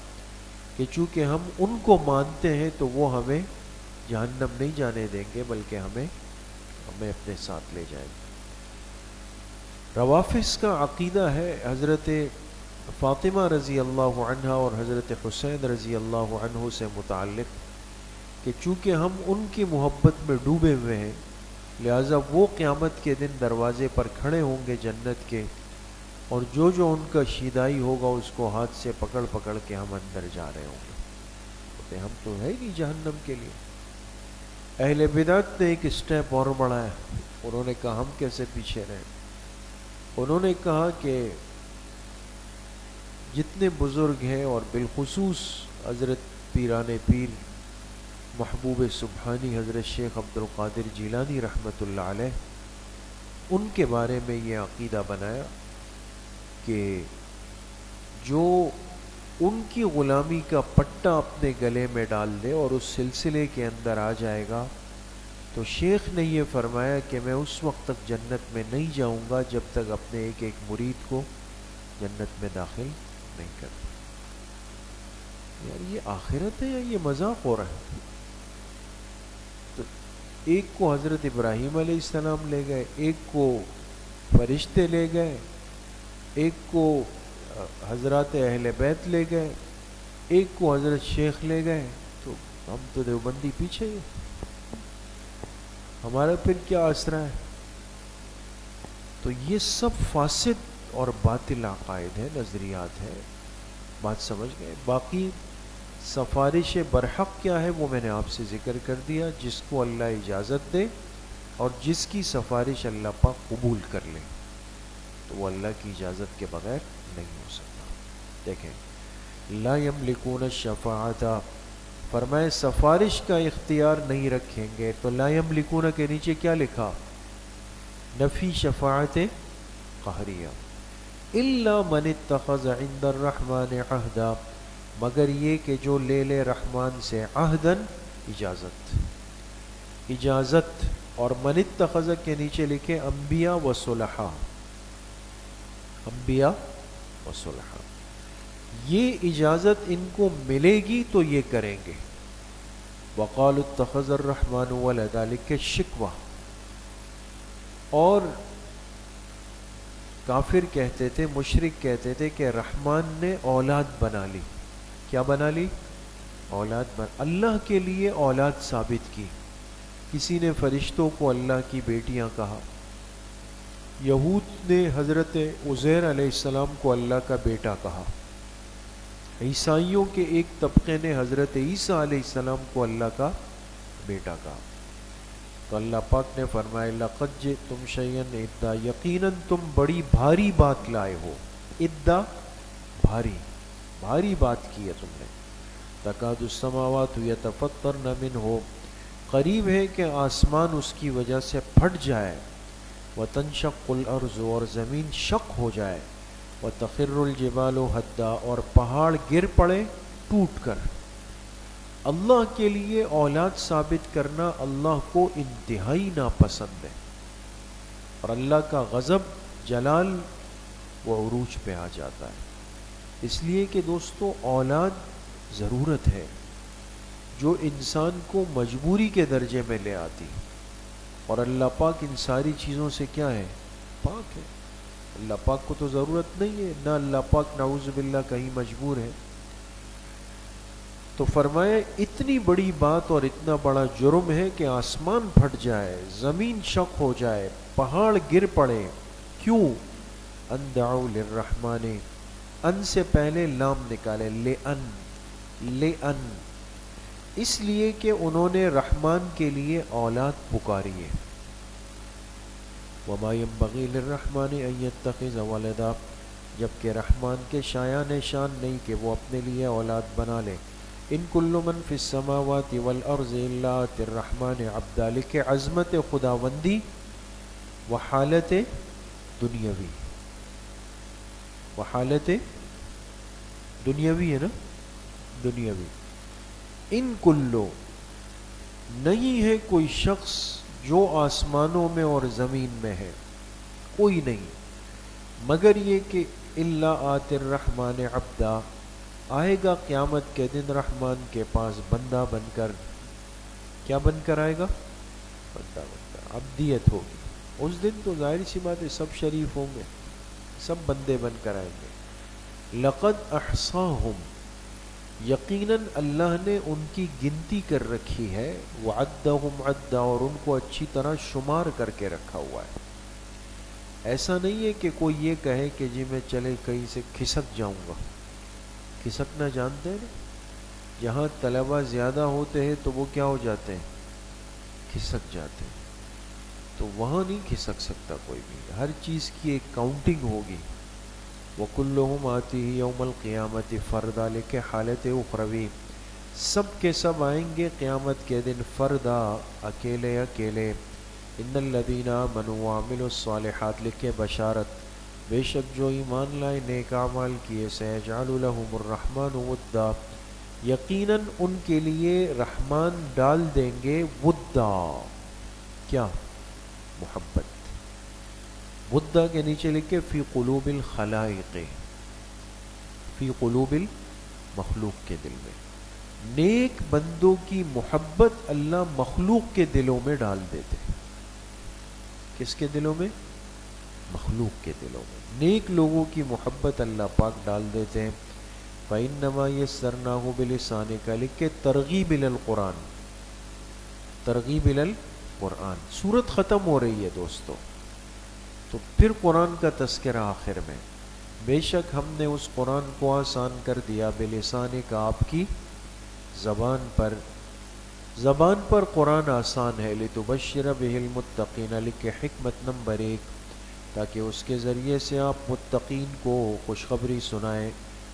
کہ چونکہ ہم ان کو مانتے ہیں تو وہ ہمیں جہنم نہیں جانے دیں گے بلکہ ہمیں اپنے ساتھ لے جائیں گے۔ روافض کا عقیدہ ہے حضرت فاطمہ رضی اللہ عنہا اور حضرت حسین رضی اللہ عنہ سے متعلق کہ چونکہ ہم ان کی محبت میں ڈوبے ہوئے ہیں، لہٰذا وہ قیامت کے دن دروازے پر کھڑے ہوں گے جنت کے، اور جو جو ان کا شیدائی ہوگا اس کو ہاتھ سے پکڑ پکڑ کے ہم اندر جا رہے ہوں گے، کہتے ہم تو ہے ہی نہیں جہنم کے لیے۔ اہل بدعت نے ایک اسٹیپ اور بڑھایا، انہوں نے کہا ہم کیسے پیچھے رہیں، انہوں نے کہا کہ جتنے بزرگ ہیں اور بالخصوص حضرت پیران پیر محبوب سبحانی حضرت شیخ عبد القادر جیلانی رحمۃ اللہ علیہ، ان کے بارے میں یہ عقیدہ بنایا کہ جو ان کی غلامی کا پٹا اپنے گلے میں ڈال دے اور اس سلسلے کے اندر آ جائے گا، تو شیخ نے یہ فرمایا کہ میں اس وقت تک جنت میں نہیں جاؤں گا جب تک اپنے ایک ایک مرید کو جنت میں داخل نہیں کرتا۔ یار یہ آخرت ہے یا یہ مذاق ہو رہا ہے؟ تو ایک کو حضرت ابراہیم علیہ السلام لے گئے، ایک کو فرشتے لے گئے، ایک کو حضرات اہل بیت لے گئے، ایک کو حضرت شیخ لے گئے، تو ہم تو دیوبندی پیچھے ہی، ہمارا پھر کیا آسرا ہے؟ تو یہ سب فاسد اور باطل عقائد ہے، نظریات ہے. بات سمجھ گئے؟ باقی سفارش برحق کیا ہے وہ میں نے آپ سے ذکر کر دیا، جس کو اللہ اجازت دے اور جس کی سفارش اللہ پاک قبول کر لے، تو وہ اللہ کی اجازت کے بغیر نہیں ہو سکتا. دیکھیں، لا یملکون الشفاعۃ، فرمائے سفارش کا اختیار نہیں رکھیں گے. تو لا یملکون کے نیچے کیا لکھا؟ نفی شفاعت قہریہ. الا من اتخذ عند الرحمن عہدا، مگر یہ کہ جو لے لے رحمان سے عہدن، اجازت. اجازت. اور من اتخذ کے نیچے لکھے انبیاء و صلحاء، انبیاء و صلحاء، یہ اجازت ان کو ملے گی تو یہ کریں گے. وقالوا اتخذ الرحمن ولدا، لکھے شکوہ. اور کافر کہتے تھے، مشرک کہتے تھے کہ رحمان نے اولاد بنا لی. کیا بنا لی؟ اولاد اللہ کے لیے اولاد ثابت کی. کسی نے فرشتوں کو اللہ کی بیٹیاں کہا، یہود نے حضرت عزیر علیہ السلام کو اللہ کا بیٹا کہا، عیسائیوں کے ایک طبقے نے حضرت عیسیٰ علیہ السلام کو اللہ کا بیٹا کہا. تو اللہ پاک نے فرمایا لقد جئتم شیئا ادا، یقیناً تم بڑی بھاری بات لائے ہو. ادا بھاری بات کی ہے تم نے. تکاد السماوات یتفطرن منہ، قریب ہے کہ آسمان اس کی وجہ سے پھٹ جائے. وتنشق الارض، اور زمین شق ہو جائے. وتخر الجبال ہدا، اور پہاڑ گر پڑے ٹوٹ کر. اللہ کے لیے اولاد ثابت کرنا اللہ کو انتہائی ناپسند ہے، اور اللہ کا غضب، جلال و عروج پہ آ جاتا ہے. اس لیے کہ دوستو اولاد ضرورت ہے جو انسان کو مجبوری کے درجے میں لے آتی، اور اللہ پاک ان ساری چیزوں سے کیا ہے؟ پاک ہے. اللہ پاک کو تو ضرورت نہیں ہے، نہ اللہ پاک نعوذ باللہ کہیں مجبور ہے. تو فرمایا اتنی بڑی بات اور اتنا بڑا جرم ہے کہ آسمان پھٹ جائے، زمین شق ہو جائے، پہاڑ گر پڑے. کیوں؟ ان دعوا للرحمن، ان سے پہلے لام نکالے، لئن، اس لیے کہ انہوں نے رحمان کے لیے اولاد پکاری ہے. وما ينبغي للرحمن ان يتخذ ولدا، جبکہ رحمان کے شایان شان نہیں کہ وہ اپنے لیے اولاد بنا لے. ان کل من فی السماوات والارض الا آتی الرحمن عبدا، لکھے عظمت خداوندی و حالت دنیاوی، وحالت دنیاوی ہے نا، دنیاوی. ان کلو، نہیں ہے کوئی شخص جو آسمانوں میں اور زمین میں ہے، کوئی نہیں، مگر یہ کہ الا آتی الرحمن عبدا، آئے گا قیامت کے دن رحمان کے پاس بندہ بن کر. کیا بن کر آئے گا؟ بندہ بن کر. عبدیت ہوگی اس دن. تو ظاہر سی بات ہے سب شریف ہوں گے، سب بندے بن کر آئیں گے. لقد احصاہم، یقیناً اللہ نے ان کی گنتی کر رکھی ہے. وعدہم عدا، اور ان کو اچھی طرح شمار کر کے رکھا ہوا ہے. ایسا نہیں ہے کہ کوئی یہ کہے کہ جی میں چلے کہیں سے کھسک جاؤں گا. کھسکنا جانتے ہیں نا؟ جہاں طلبہ زیادہ ہوتے ہیں تو وہ کیا ہو جاتے ہیں؟ کھسک جاتے ہیں. تو وہاں نہیں کھسک سکتا کوئی بھی، ہر چیز کی ایک کاؤنٹنگ ہوگی. وَكُلُّهُمْ آتِيهِ يَوْمَ الْقِيَامَةِ فَرْدًا، لکھے حالت اخروی، سب کے سب آئیں گے قیامت کے دن فردا، اکیلے اکیلے. ان الذین آمنوا وعملوا الصالحات، لکھے بشارت، بے شک جو ایمان لائے نیک اعمال کیے، سیجعل لهم الرحمن ودا، یقیناً ان کے لیے رحمان ڈال دیں گے ودا، کیا؟ محبت. ودا کے نیچے لکھے فی قلوب الخلائق، فی قلوب المخلوق کے دل میں. نیک بندوں کی محبت اللہ مخلوق کے دلوں میں ڈال دیتے. کس کے دلوں میں؟ مخلوق کے دلوں میں نیک لوگوں کی محبت اللہ پاک ڈال دیتے ہیں. فَإِنَّمَا يَسَّرْنَاهُ بِلِسَانِكَ لکھ کے ترغیب الی القرآن، ترغیب الی القرآن. سورت ختم ہو رہی ہے دوستو، تو پھر قرآن کا تذکرہ آخر میں. بے شک ہم نے اس قرآن کو آسان کر دیا بلسانک آپ کی زبان پر. زبان پر قرآن آسان ہے. لتبشر بہ المتقین لکھ کے حکمت نمبر 1، تاکہ اس کے ذریعے سے آپ متقین کو خوشخبری سنائیں.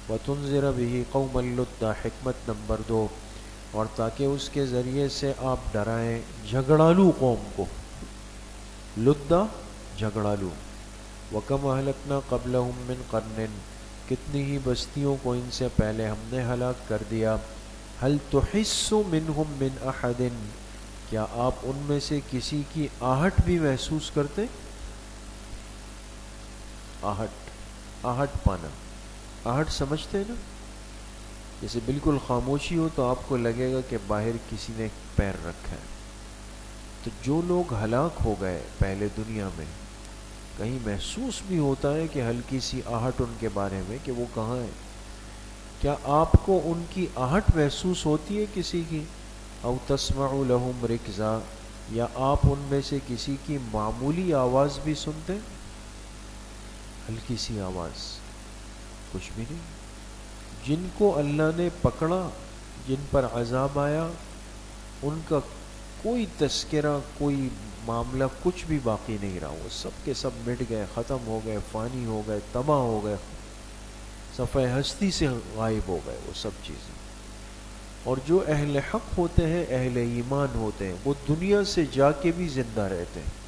وتنذر بہ قوما لدا حکمت نمبر 2، اور تاکہ اس کے ذریعے سے آپ ڈرائیں جھگڑالو قوم کو. لدا جھگڑالو. وَكَمْ أَهْلَكْنَا قَبْلَهُمْ مِنْ قَرْنٍ کتنی ہی بستیوں کو ان سے پہلے ہم نے ہلاک کر دیا. هَلْ تُحِسُّ مِنْهُمْ مِنْ أَحَدٍ کیا آپ ان میں سے کسی کی آہٹ بھی محسوس کرتے؟ آہٹ پانا، آہٹ سمجھتے ہیں نا؟ جیسے بالکل خاموشی ہو تو آپ کو لگے گا کہ باہر کسی نے پیر رکھا ہے. تو جو لوگ ہلاک ہو گئے پہلے دنیا میں، کہیں محسوس بھی ہوتا ہے کہ ہلکی سی آہٹ ان کے بارے میں کہ وہ کہاں ہیں؟ کیا آپ کو ان کی آہٹ محسوس ہوتی ہے کسی کی؟ او تسمع لهم رکزا یا آپ ان میں سے کسی کی معمولی آواز بھی سنتے؟ ہلکی سی آواز، کچھ بھی نہیں. جن کو اللہ نے پکڑا، جن پر عذاب آیا، ان کا کوئی تذکرہ، کوئی معاملہ کچھ بھی باقی نہیں رہا. وہ سب کے سب مٹ گئے، ختم ہو گئے، فانی ہو گئے، تباہ ہو گئے، صفحہ ہستی سے غائب ہو گئے وہ سب چیزیں. اور جو اہل حق ہوتے ہیں، اہل ایمان ہوتے ہیں، وہ دنیا سے جا کے بھی زندہ رہتے ہیں.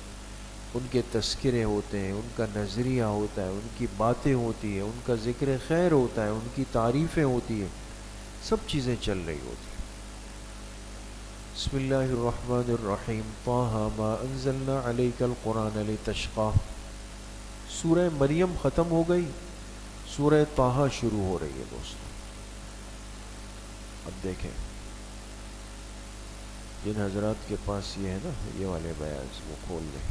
ان کے تذکرے ہوتے ہیں، ان کا نظریہ ہوتا ہے، ان کی باتیں ہوتی ہیں، ان کا ذکر خیر ہوتا ہے، ان کی تعریفیں ہوتی ہیں، سب چیزیں چل رہی ہوتی ہیں. بسم اللہ الرحمن الرحیم. طٰہٰ ما انزلنا علیک القرآن لتشقیٰ. سورہ مریم ختم ہو گئی، سورہ طٰہٰ شروع ہو رہی ہے دوستو. اب دیکھیں جن حضرات کے پاس یہ ہے نا، یہ والے بیانز وہ کھول لیں.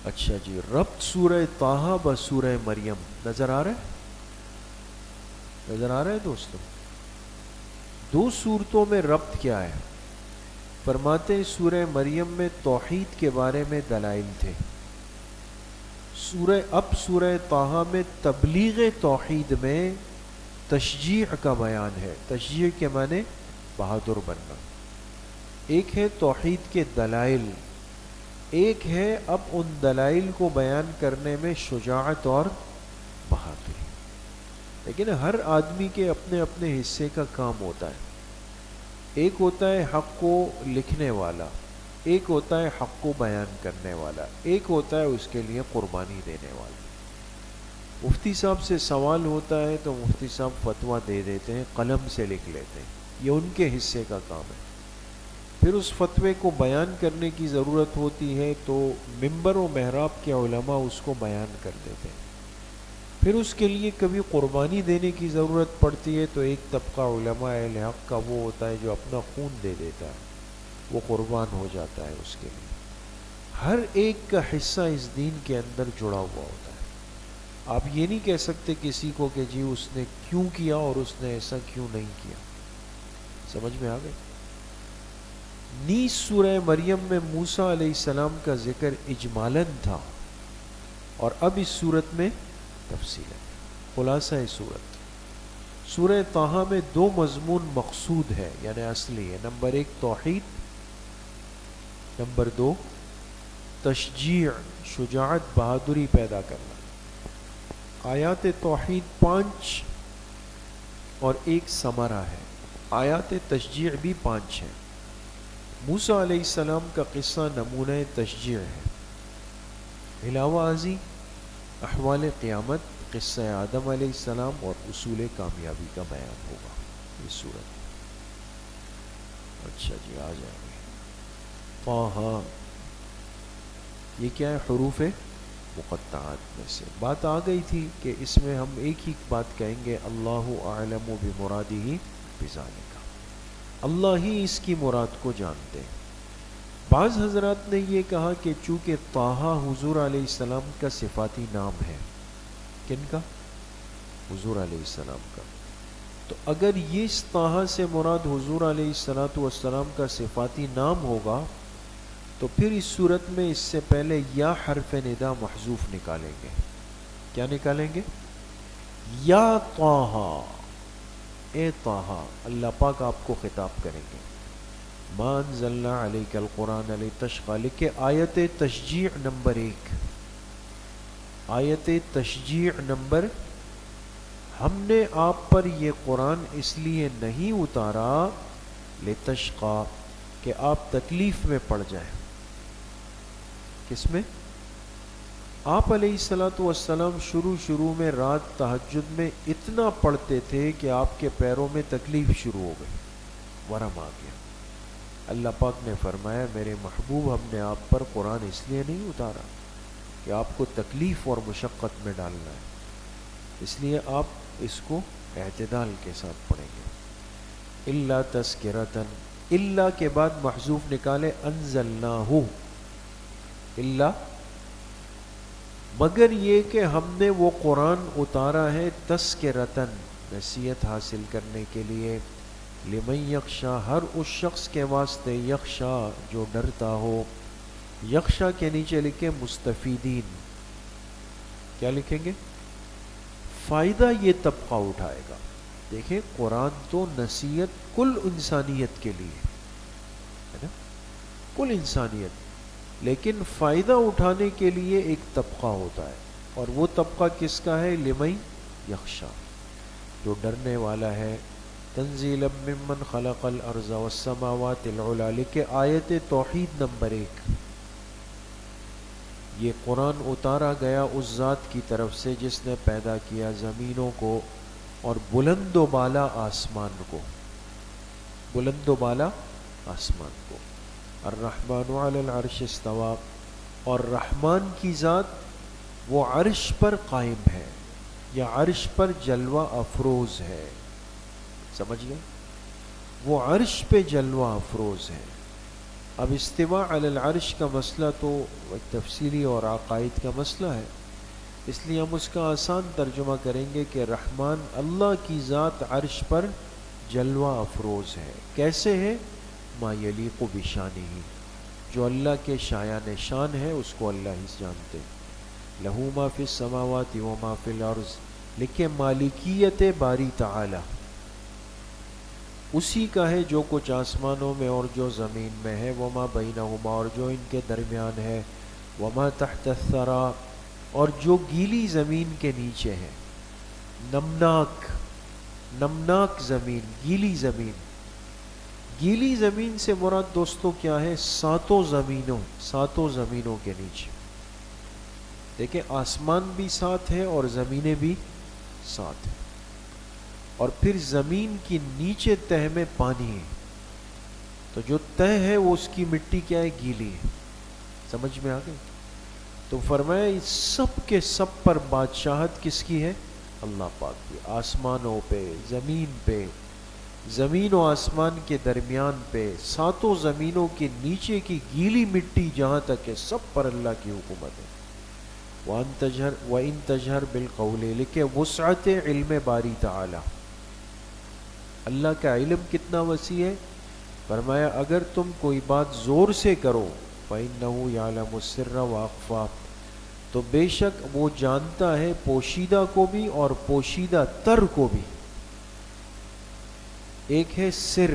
اچھا جی، ربط سورہ طٰہٰ بسورہ مریم نظر آ رہا ہے؟ نظر آ رہا ہے دوستو؟ دو صورتوں میں ربط کیا ہے؟ فرماتے ہیں سورہ مریم میں توحید کے بارے میں دلائل تھے، سورہ طٰہٰ میں تبلیغ توحید میں تشجیع کا بیان ہے. تشجیع کے معنی بہادر بننا. ایک ہے توحید کے دلائل، ایک ہے اب ان دلائل کو بیان کرنے میں شجاعت اور بہادری. لیکن ہر آدمی کے اپنے اپنے حصے کا کام ہوتا ہے. ایک ہوتا ہے حق کو لکھنے والا، ایک ہوتا ہے حق کو بیان کرنے والا، ایک ہوتا ہے اس کے لیے قربانی دینے والا. مفتی صاحب سے سوال ہوتا ہے تو مفتی صاحب فتویٰ دے دیتے ہیں، قلم سے لکھ لیتے ہیں، یہ ان کے حصے کا کام ہے. پھر اس فتوے کو بیان کرنے کی ضرورت ہوتی ہے تو ممبر و محراب کے علماء اس کو بیان کر دیتے ہیں. پھر اس کے لیے کبھی قربانی دینے کی ضرورت پڑتی ہے تو ایک طبقہ علماء اہل حق کا وہ ہوتا ہے جو اپنا خون دے دیتا ہے، وہ قربان ہو جاتا ہے اس کے لیے. ہر ایک کا حصہ اس دین کے اندر جڑا ہوا ہوتا ہے. آپ یہ نہیں کہہ سکتے کسی کو کہ جی اس نے کیوں کیا اور اس نے ایسا کیوں نہیں کیا. سمجھ میں آ گئی؟ نیز سورہ مریم میں موسیٰ علیہ السلام کا ذکر اجمالاً تھا، اور اب اس صورت میں تفصیل ہے. خلاصہ صورت، سورہ طٰہٰ میں دو مضمون مقصود ہے، یعنی اصلی ہے. نمبر 1 توحید، نمبر 2 تشجیع، شجاعت، بہادری پیدا کرنا. آیات توحید 5 اور ایک ثمرہ ہے. آیات تشجیع بھی 5 ہیں. موسیٰ علیہ السلام کا قصہ نمونہ تشجیع ہے. علاوہ ازیں احوال قیامت، قصہ آدم علیہ السلام اور اصول کامیابی کا بیان ہوگا اس صورت میں. اچھا جی، آ جائیں گے. طٰہٰ یہ کیا ہے؟ حروف مقطعات میں سے. بات آ گئی تھی کہ اس میں ہم ایک ہی بات کہیں گے، اللہ اعلم بمرادہ بذالک، اللہ ہی اس کی مراد کو جانتے ہیں. بعض حضرات نے یہ کہا کہ چونکہ طٰہٰ حضور علیہ السلام کا صفاتی نام ہے. کن کا؟ حضور علیہ السلام کا. تو اگر یہ اس طٰہٰ سے مراد حضور علیہ السلام کا صفاتی نام ہوگا تو پھر اس صورت میں اس سے پہلے یا حرف ندا محذوف نکالیں گے. کیا نکالیں گے؟ یا طٰہٰ، اے طٰہٰ. اللہ پاک آپ کو خطاب کریں گے. ما انزلنا علیک القرآن لتشقی، لکھے آیت تشجیع نمبر 1. آیت تشجیع نمبر، ہم نے آپ پر یہ قرآن اس لیے نہیں اتارا لتشقی کہ آپ تکلیف میں پڑ جائیں. کس میں؟ آپ علیہ السلام شروع میں رات تہجد میں اتنا پڑھتے تھے کہ آپ کے پیروں میں تکلیف شروع ہو گئی، ورم آ گیا. اللہ پاک نے فرمایا میرے محبوب ہم نے آپ پر قرآن اس لیے نہیں اتارا کہ آپ کو تکلیف اور مشقت میں ڈالنا ہے، اس لیے آپ اس کو اعتدال کے ساتھ پڑھیں گے. الا تذکرۃً، الا کے بعد محذوف نکالے انزلناہ، الا مگر یہ کہ ہم نے وہ قرآن اتارا ہے تذکرۃً، نصیحت حاصل کرنے کے لیے، لمن یخشا، ہر اس شخص کے واسطے، یخشا جو ڈرتا ہو. یخشا کے نیچے لکھے مستفیدین. کیا لکھیں گے؟ فائدہ یہ طبقہ اٹھائے گا. دیکھیں قرآن تو نصیحت کل انسانیت کے لیے ہے نا، کل انسانیت، لیکن فائدہ اٹھانے کے لیے ایک طبقہ ہوتا ہے، اور وہ طبقہ کس کا ہے؟ لمن یخشا، جو ڈرنے والا ہے. تنزیلا ممن خلق الارض والسماوات العلی، لکھے آیت توحید نمبر 1. یہ قرآن اتارا گیا اس ذات کی طرف سے جس نے پیدا کیا زمینوں کو اور بلند و بالا آسمان کو، بلند و بالا آسمان کو. الرحمن علی العرش استوى، اور رحمان کی ذات وہ عرش پر قائم ہے یا عرش پر جلوہ افروز ہے. سمجھ گئے؟ وہ عرش پہ جلوہ افروز ہے. اب استواء علی العرش کا مسئلہ تو تفصیلی اور عقائد کا مسئلہ ہے، اس لیے ہم اس کا آسان ترجمہ کریں گے کہ رحمان اللہ کی ذات عرش پر جلوہ افروز ہے. کیسے ہے؟ ما یلیق بشانہ، جو اللہ کے شایان شان ہے اس کو اللہ ہی جانتے. لہو ما فی السماوات و ما فی الارض، لکھے مالکیت باری تعالی، اسی کا ہے جو کچھ آسمانوں میں اور جو زمین میں ہے. وما بینہما، اور جو ان کے درمیان ہے. وما تحت الثری، اور جو گیلی زمین کے نیچے ہے. نمناک، نمناک زمین، گیلی زمین. گیلی زمین سے مراد دوستو کیا ہے؟ ساتوں زمینوں، ساتوں زمینوں کے نیچے. دیکھیں آسمان بھی ساتھ ہے اور زمینیں بھی ساتھ ہیں، اور پھر زمین کی نیچے تہ میں پانی ہے، تو جو تہ ہے وہ اس کی مٹی کیا ہے؟ گیلی ہے. سمجھ میں آ گئی؟ تو فرمایا اس سب کے سب پر بادشاہت کس کی ہے؟ اللہ پاک کی. آسمانوں پہ، زمین پہ، زمین و آسمان کے درمیان پہ، ساتوں زمینوں کے نیچے کی گیلی مٹی جہاں تک ہے، سب پر اللہ کی حکومت ہے. وَإِن تَجْهَرْ بِالْقَوْلِ، لکھے وسعت علم باری تعالی، اللہ کا علم کتنا وسیع ہے. فرمایا اگر تم کوئی بات زور سے کرو، فَإِنَّهُ يَعْلَمُ السِّرَّ وَأَخْفَى، تو بے شک وہ جانتا ہے پوشیدہ کو بھی اور پوشیدہ تر کو بھی. ایک ہے سر،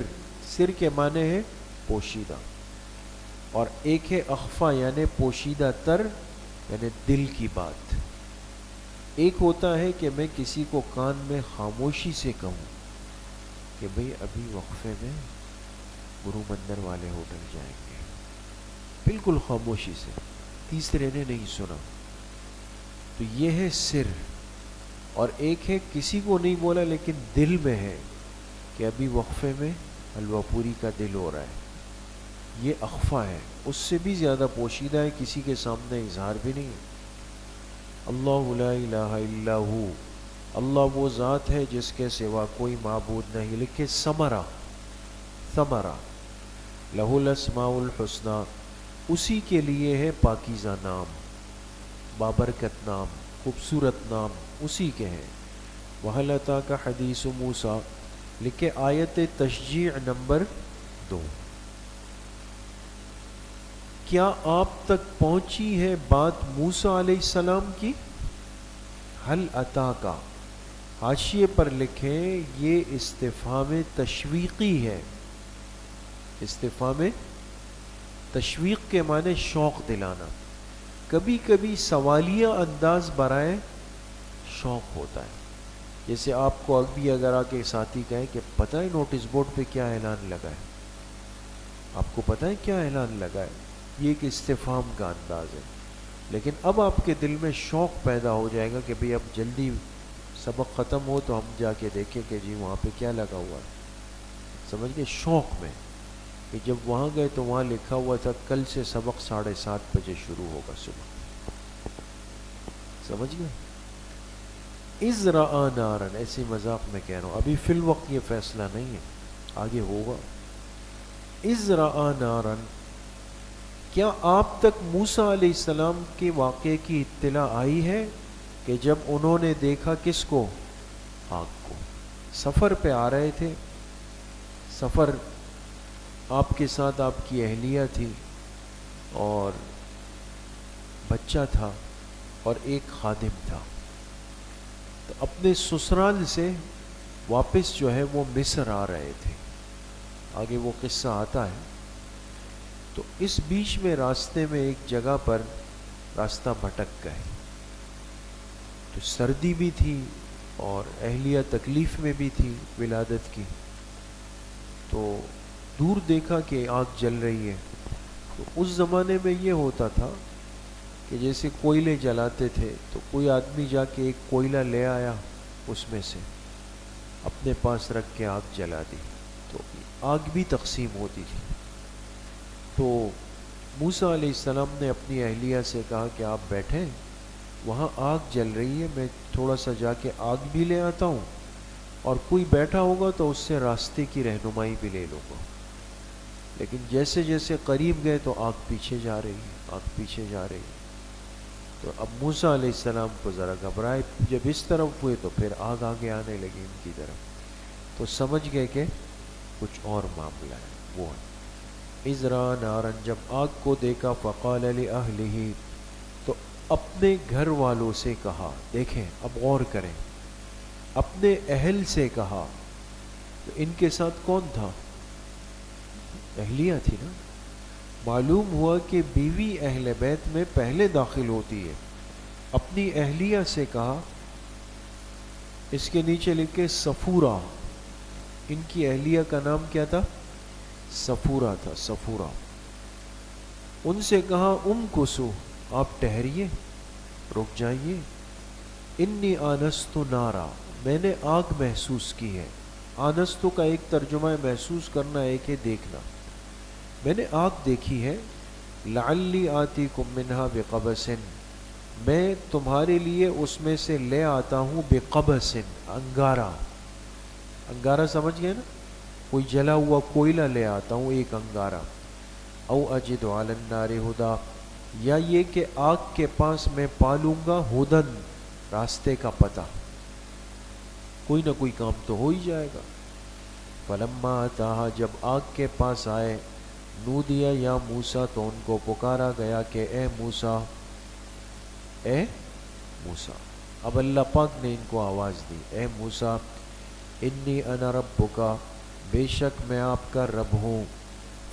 سر کے معنی ہے پوشیدہ، اور ایک ہے اخفا یعنی پوشیدہ تر یعنی دل کی بات. ایک ہوتا ہے کہ میں کسی کو کان میں خاموشی سے کہوں کہ بھئی ابھی وقفے میں گرو مندر والے ہوٹل جائیں گے، بالکل خاموشی سے، تیسرے نے نہیں سنا. تو یہ ہے سر. اور ایک ہے کسی کو نہیں بولا لیکن دل میں ہے کہ ابھی وقفے میں حلوہ پوری کا دل ہو رہا ہے، یہ اخفا ہے، اس سے بھی زیادہ پوشیدہ ہے، کسی کے سامنے اظہار بھی نہیں ہے. اللہ لا الہ الا ہو، اللہ وہ ذات ہے جس کے سوا کوئی معبود نہیں. لکھے ثمرہ، ثمرہ، لہ الاسماء الحسنی، اسی کے لیے ہے پاکیزہ نام، بابرکت نام، خوبصورت نام اسی کے ہیں۔ وَهَلْ أَتَاكَ حَدِيثُ مُوسَىٰ، لکھے آیت تشجیع نمبر 2۔ کیا آپ تک پہنچی ہے بات موسیٰ علیہ السلام کی؟ حل اتاکا، حاشیے پر لکھیں یہ استفہام تشویقی ہے۔ استفہام تشویق کے معنی شوق دلانا، کبھی کبھی سوالیہ انداز برائے شوق ہوتا ہے۔ جیسے آپ کو ابھی اگر آ کے ساتھی کہے کہ پتہ ہے نوٹس بورڈ پہ کیا اعلان لگا ہے، آپ کو پتہ ہے کیا اعلان لگا ہے، یہ ایک استفہام کا انداز ہے۔ لیکن اب آپ کے دل میں شوق پیدا ہو جائے گا کہ بھئی اب جلدی سبق ختم ہو تو ہم جا کے دیکھیں کہ جی وہاں پہ کیا لگا ہوا ہے، سمجھ گئے؟ شوق میں کہ جب وہاں گئے تو وہاں لکھا ہوا تھا کل سے سبق 7:30 بجے شروع ہوگا صبح، سمجھ گئے؟ اذ رأى نارا، ایسے مذاق میں کہہ رہا ہوں، ابھی فی الوقت یہ فیصلہ نہیں ہے، آگے ہوگا۔ اذ رأى نارا، کیا آپ تک موسیٰ علیہ السلام کے واقعے کی اطلاع آئی ہے کہ جب انہوں نے دیکھا کس کو؟ آگ کو۔ سفر پہ آ رہے تھے، سفر آپ کے ساتھ آپ کی اہلیہ تھی اور بچہ تھا اور ایک خادم تھا، تو اپنے سسرال سے واپس جو ہے وہ مصر آ رہے تھے، آگے وہ قصہ آتا ہے۔ تو اس بیچ میں راستے میں ایک جگہ پر راستہ بھٹک گئے، تو سردی بھی تھی اور اہلیہ تکلیف میں بھی تھی ولادت کی، تو دور دیکھا کہ آگ جل رہی ہے۔ تو اس زمانے میں یہ ہوتا تھا کہ جیسے کوئلے جلاتے تھے تو کوئی آدمی جا کے ایک کوئلہ لے آیا، اس میں سے اپنے پاس رکھ کے آگ جلا دی، تو آگ بھی تقسیم ہوتی تھی۔ تو موسیٰ علیہ السلام نے اپنی اہلیہ سے کہا کہ آپ بیٹھیں، وہاں آگ جل رہی ہے، میں تھوڑا سا جا کے آگ بھی لے آتا ہوں، اور کوئی بیٹھا ہوگا تو اس سے راستے کی رہنمائی بھی لے لوں گا۔ لیکن جیسے جیسے قریب گئے تو آگ پیچھے جا رہی ہے، آگ پیچھے جا رہی ہے۔ تو اب موسیٰ علیہ السلام کو ذرا گھبرائے، جب اس طرف ہوئے تو پھر آگ آگے آنے لگی ان کی طرف، تو سمجھ گئے کہ کچھ اور معاملہ ہے۔ وہ اذ رأى نارا، جب آگ کو دیکھا، فقال لأہلہ، تو اپنے گھر والوں سے کہا، دیکھیں اب غور کریں، اپنے اہل سے کہا، تو ان کے ساتھ کون تھا؟ اہلیہ تھی نا۔ معلوم ہوا کہ بیوی اہل بیت میں پہلے داخل ہوتی ہے۔ اپنی اہلیہ سے کہا، اس کے نیچے لکھے صفورہ، ان کی اہلیہ کا نام کیا تھا؟ صفورہ تھا، صفورہ۔ ان سے کہا، امکثوا، آپ ٹھہریے، رک جائیے، انی آنست نارا، میں نے آگ محسوس کی ہے۔ آنستو کا ایک ترجمہ ہے محسوس کرنا، ایک ہے دیکھنا۔ میں نے آگ دیکھی ہے، لعلی آتیکم منہا بقبس، میں تمہارے لیے اس میں سے لے آتا ہوں بقبس، انگارہ۔ انگارہ سمجھ گئے نا، کوئی جلا ہوا کوئلہ لے آتا ہوں، ایک انگارہ۔ او اجد علی النار ہدا، یا یہ کہ آگ کے پاس میں پالوں گا ہدن، راستے کا پتہ، کوئی نہ کوئی کام تو ہو ہی جائے گا۔ فلما اتاہا، جب آگ کے پاس آئے، نودیا یا موسیٰ، تو ان کو پکارا گیا کہ اے موسیٰ، اے موسیٰ۔ اب اللہ پاک نے ان کو آواز دی، اے موسیٰ، انی انا ربک، بے شک میں آپ کا رب ہوں،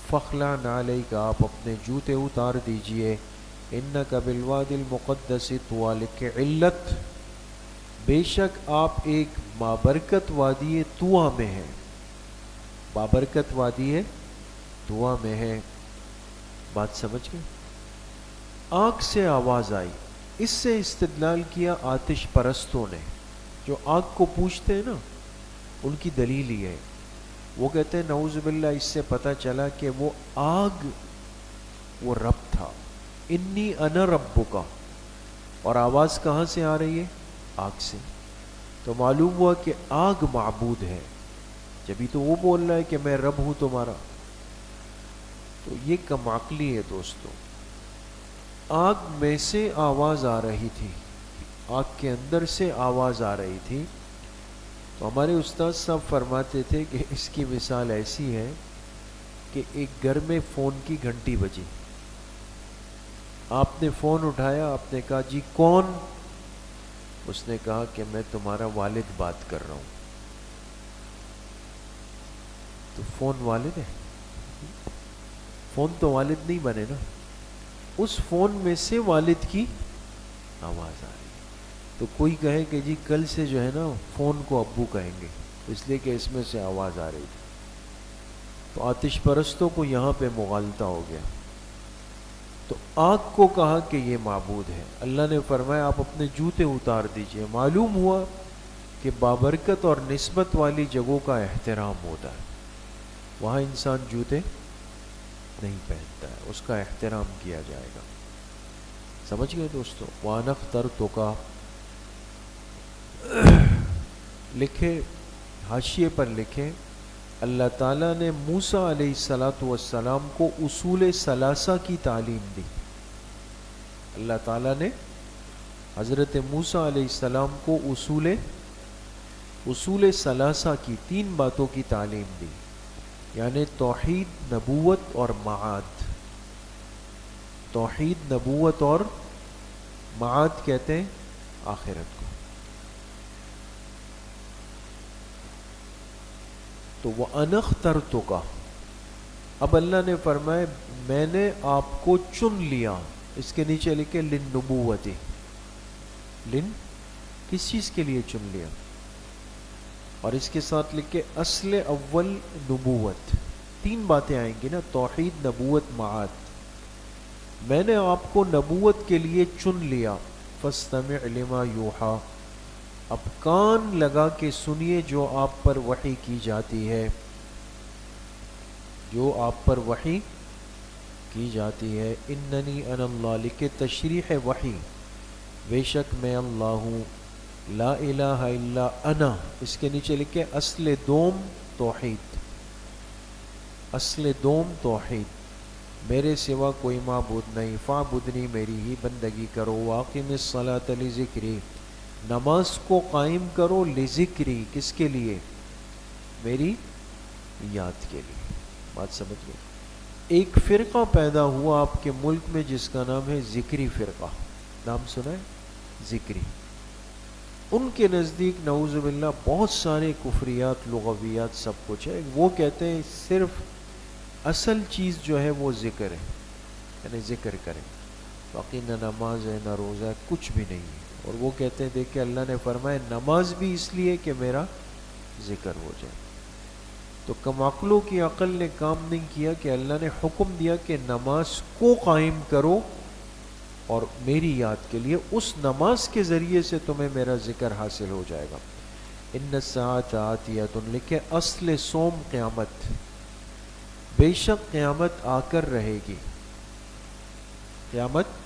فاخلع نعلیک، آپ اپنے جوتے اتار دیجئے، انک بالوادی المقدس طویٰ، لکھ علت، بے شک آپ ایک بابرکت وادی طویٰ میں ہیں، بابرکت وادی طویٰ میں ہے۔ بات سمجھ گئے؟ آگ سے آواز آئی، اس سے استدلال کیا آتش پرستوں نے، جو آگ کو پوچھتے ہیں نا، ان کی دلیل یہ ہے، وہ کہتے ہیں نعوذ باللہ، اس سے پتہ چلا کہ وہ آگ وہ رب تھا، انی انا ربک، اور آواز کہاں سے آ رہی ہے؟ آگ سے، تو معلوم ہوا کہ آگ معبود ہے، جبھی تو وہ بول رہا ہے کہ میں رب ہوں تمہارا۔ تو یہ کم عقلی ہے دوستو۔ آگ میں سے آواز آ رہی تھی، آگ کے اندر سے آواز آ رہی تھی. تو ہمارے استاد صاحب فرماتے تھے کہ اس کی مثال ایسی ہے کہ ایک گھر میں فون کی گھنٹی بجی، آپ نے فون اٹھایا، آپ نے کہا جی کون؟ اس نے کہا کہ میں تمہارا والد بات کر رہا ہوں. تو فون والد ہے؟ فون تو والد نہیں بنے نا. اس فون میں سے والد کی آواز آ رہی. تو کوئی کہے کہ جی کل سے جو ہے نا فون کو ابو کہیں گے، اس لیے کہ اس میں سے آواز آ رہی تھی. تو آتش پرستوں کو یہاں پہ مغالطہ ہو گیا. تو آگ کو کہا کہ یہ معبود ہے. اللہ نے فرمایا آپ اپنے جوتے اتار دیجئے. معلوم ہوا کہ بابرکت اور نسبت والی جگہوں کا احترام ہوتا ہے، وہاں انسان جوتے نہیں پہنتا ہے، اس کا احترام کیا جائے گا. سمجھ گئے دوستو؟ وَأَنَا اخْتَرْتُكَ لکھے حاشیے پر لکھے اللہ تعالیٰ نے موسیٰ علیہ السلام کو اصول ثلاثہ کی تعلیم دی. اللہ تعالیٰ نے حضرت موسیٰ علیہ السلام کو اصول ثلاثہ کی، 3 باتوں کی تعلیم دی، یعنی توحید، نبوت اور معاد. توحید، نبوت اور معاد کہتے ہیں آخرت کو. تو وَأَنَا اخْتَرْتُكَ، اب اللہ نے فرمایا میں نے آپ کو چن لیا. اس کے نیچے لکھے لِلنُّبُوَّةِ، لن کس چیز کے لیے چن لیا؟ اور اس کے ساتھ لکھے اصل اول نبوت. 3 باتیں آئیں گی نا، توحید، نبوت، معاد. میں نے آپ کو نبوت کے لیے چن لیا. فَاسْتَمِعْ لِمَا يُوحَىٰ، اب کان لگا کے سنیے جو آپ پر وحی کی جاتی ہے، جو آپ پر وحی کی جاتی ہے. اننی انا اللہ، لکھے تشریح وحی، بے شک میں اللہ ہوں. لا الہ الا انا، اس کے نیچے لکھے اصل دوم توحید، اصل دوم توحید، میرے سوا کوئی معبود نہیں. فاعبدنی، میری ہی بندگی کرو. واقم الصلاۃ لذکری، نماز کو قائم کرو. لذکری، کس کے لیے؟ میری یاد کے لیے. بات سمجھ گئے؟ ایک فرقہ پیدا ہوا آپ کے ملک میں جس کا نام ہے ذکری فرقہ. نام سنا ہے؟ ذکری. ان کے نزدیک نعوذ باللہ بہت سارے کفریات، لغویات، سب کچھ ہے. وہ کہتے ہیں صرف اصل چیز جو ہے وہ ذکر ہے، یعنی ذکر کریں، باقی نہ نماز ہے نہ روزہ ہے، کچھ بھی نہیں ہے. اور وہ کہتے ہیں دیکھ کہ اللہ نے فرمایا نماز بھی اس لیے کہ میرا ذکر ہو جائے. تو کم عقلوں کی عقل نے کام نہیں کیا کہ اللہ نے حکم دیا کہ نماز کو قائم کرو اور میری یاد کے لیے، اس نماز کے ذریعے سے تمہیں میرا ذکر حاصل ہو جائے گا. ان الساعۃ آتیۃ، لکھے اصل سوم قیامت، بے شک قیامت آ کر رہے گی. قیامت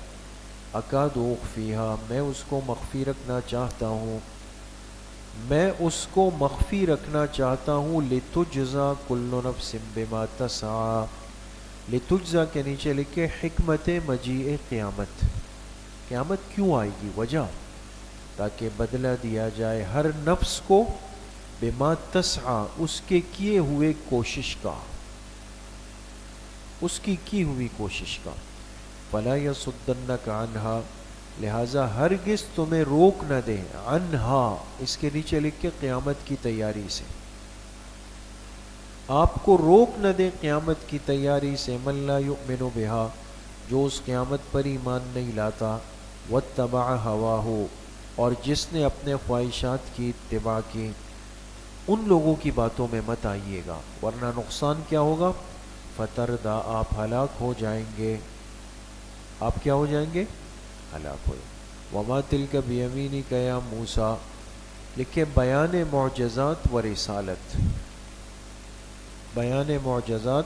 اکاد اخفیہا، میں اس کو مخفی رکھنا چاہتا ہوں، میں اس کو مخفی رکھنا چاہتا ہوں. لتجزا کل نفس بما تسعی، لتجزا کے نیچے لکھے حکمت مجیء قیامت. قیامت کیوں آئے گی؟ وجہ، تاکہ بدلہ دیا جائے ہر نفس کو بما تسعی، اس کے کیے ہوئے کوشش کا، اس کی ہوئی کوشش کا. فلا یصدنک عنہا، لہذا ہرگز تمہیں روک نہ دے. عنہا، اس کے نیچے لکھ کے قیامت کی تیاری سے، آپ کو روک نہ دے قیامت کی تیاری سے. من لا یؤمن بہا، جو اس قیامت پر ایمان نہیں لاتا. واتبع ہواہ، اور جس نے اپنے خواہشات کی اتباع کی. ان لوگوں کی باتوں میں مت آئیے گا ورنہ نقصان کیا ہوگا؟ فتردا، آپ ہلاک ہو جائیں گے. آپ کیا ہو جائیں گے؟ ہلاک ہو جائیں گے. وما تلک بیمینک یا موسیٰ، لکھے بیان معجزات و رسالت، بیان معجزات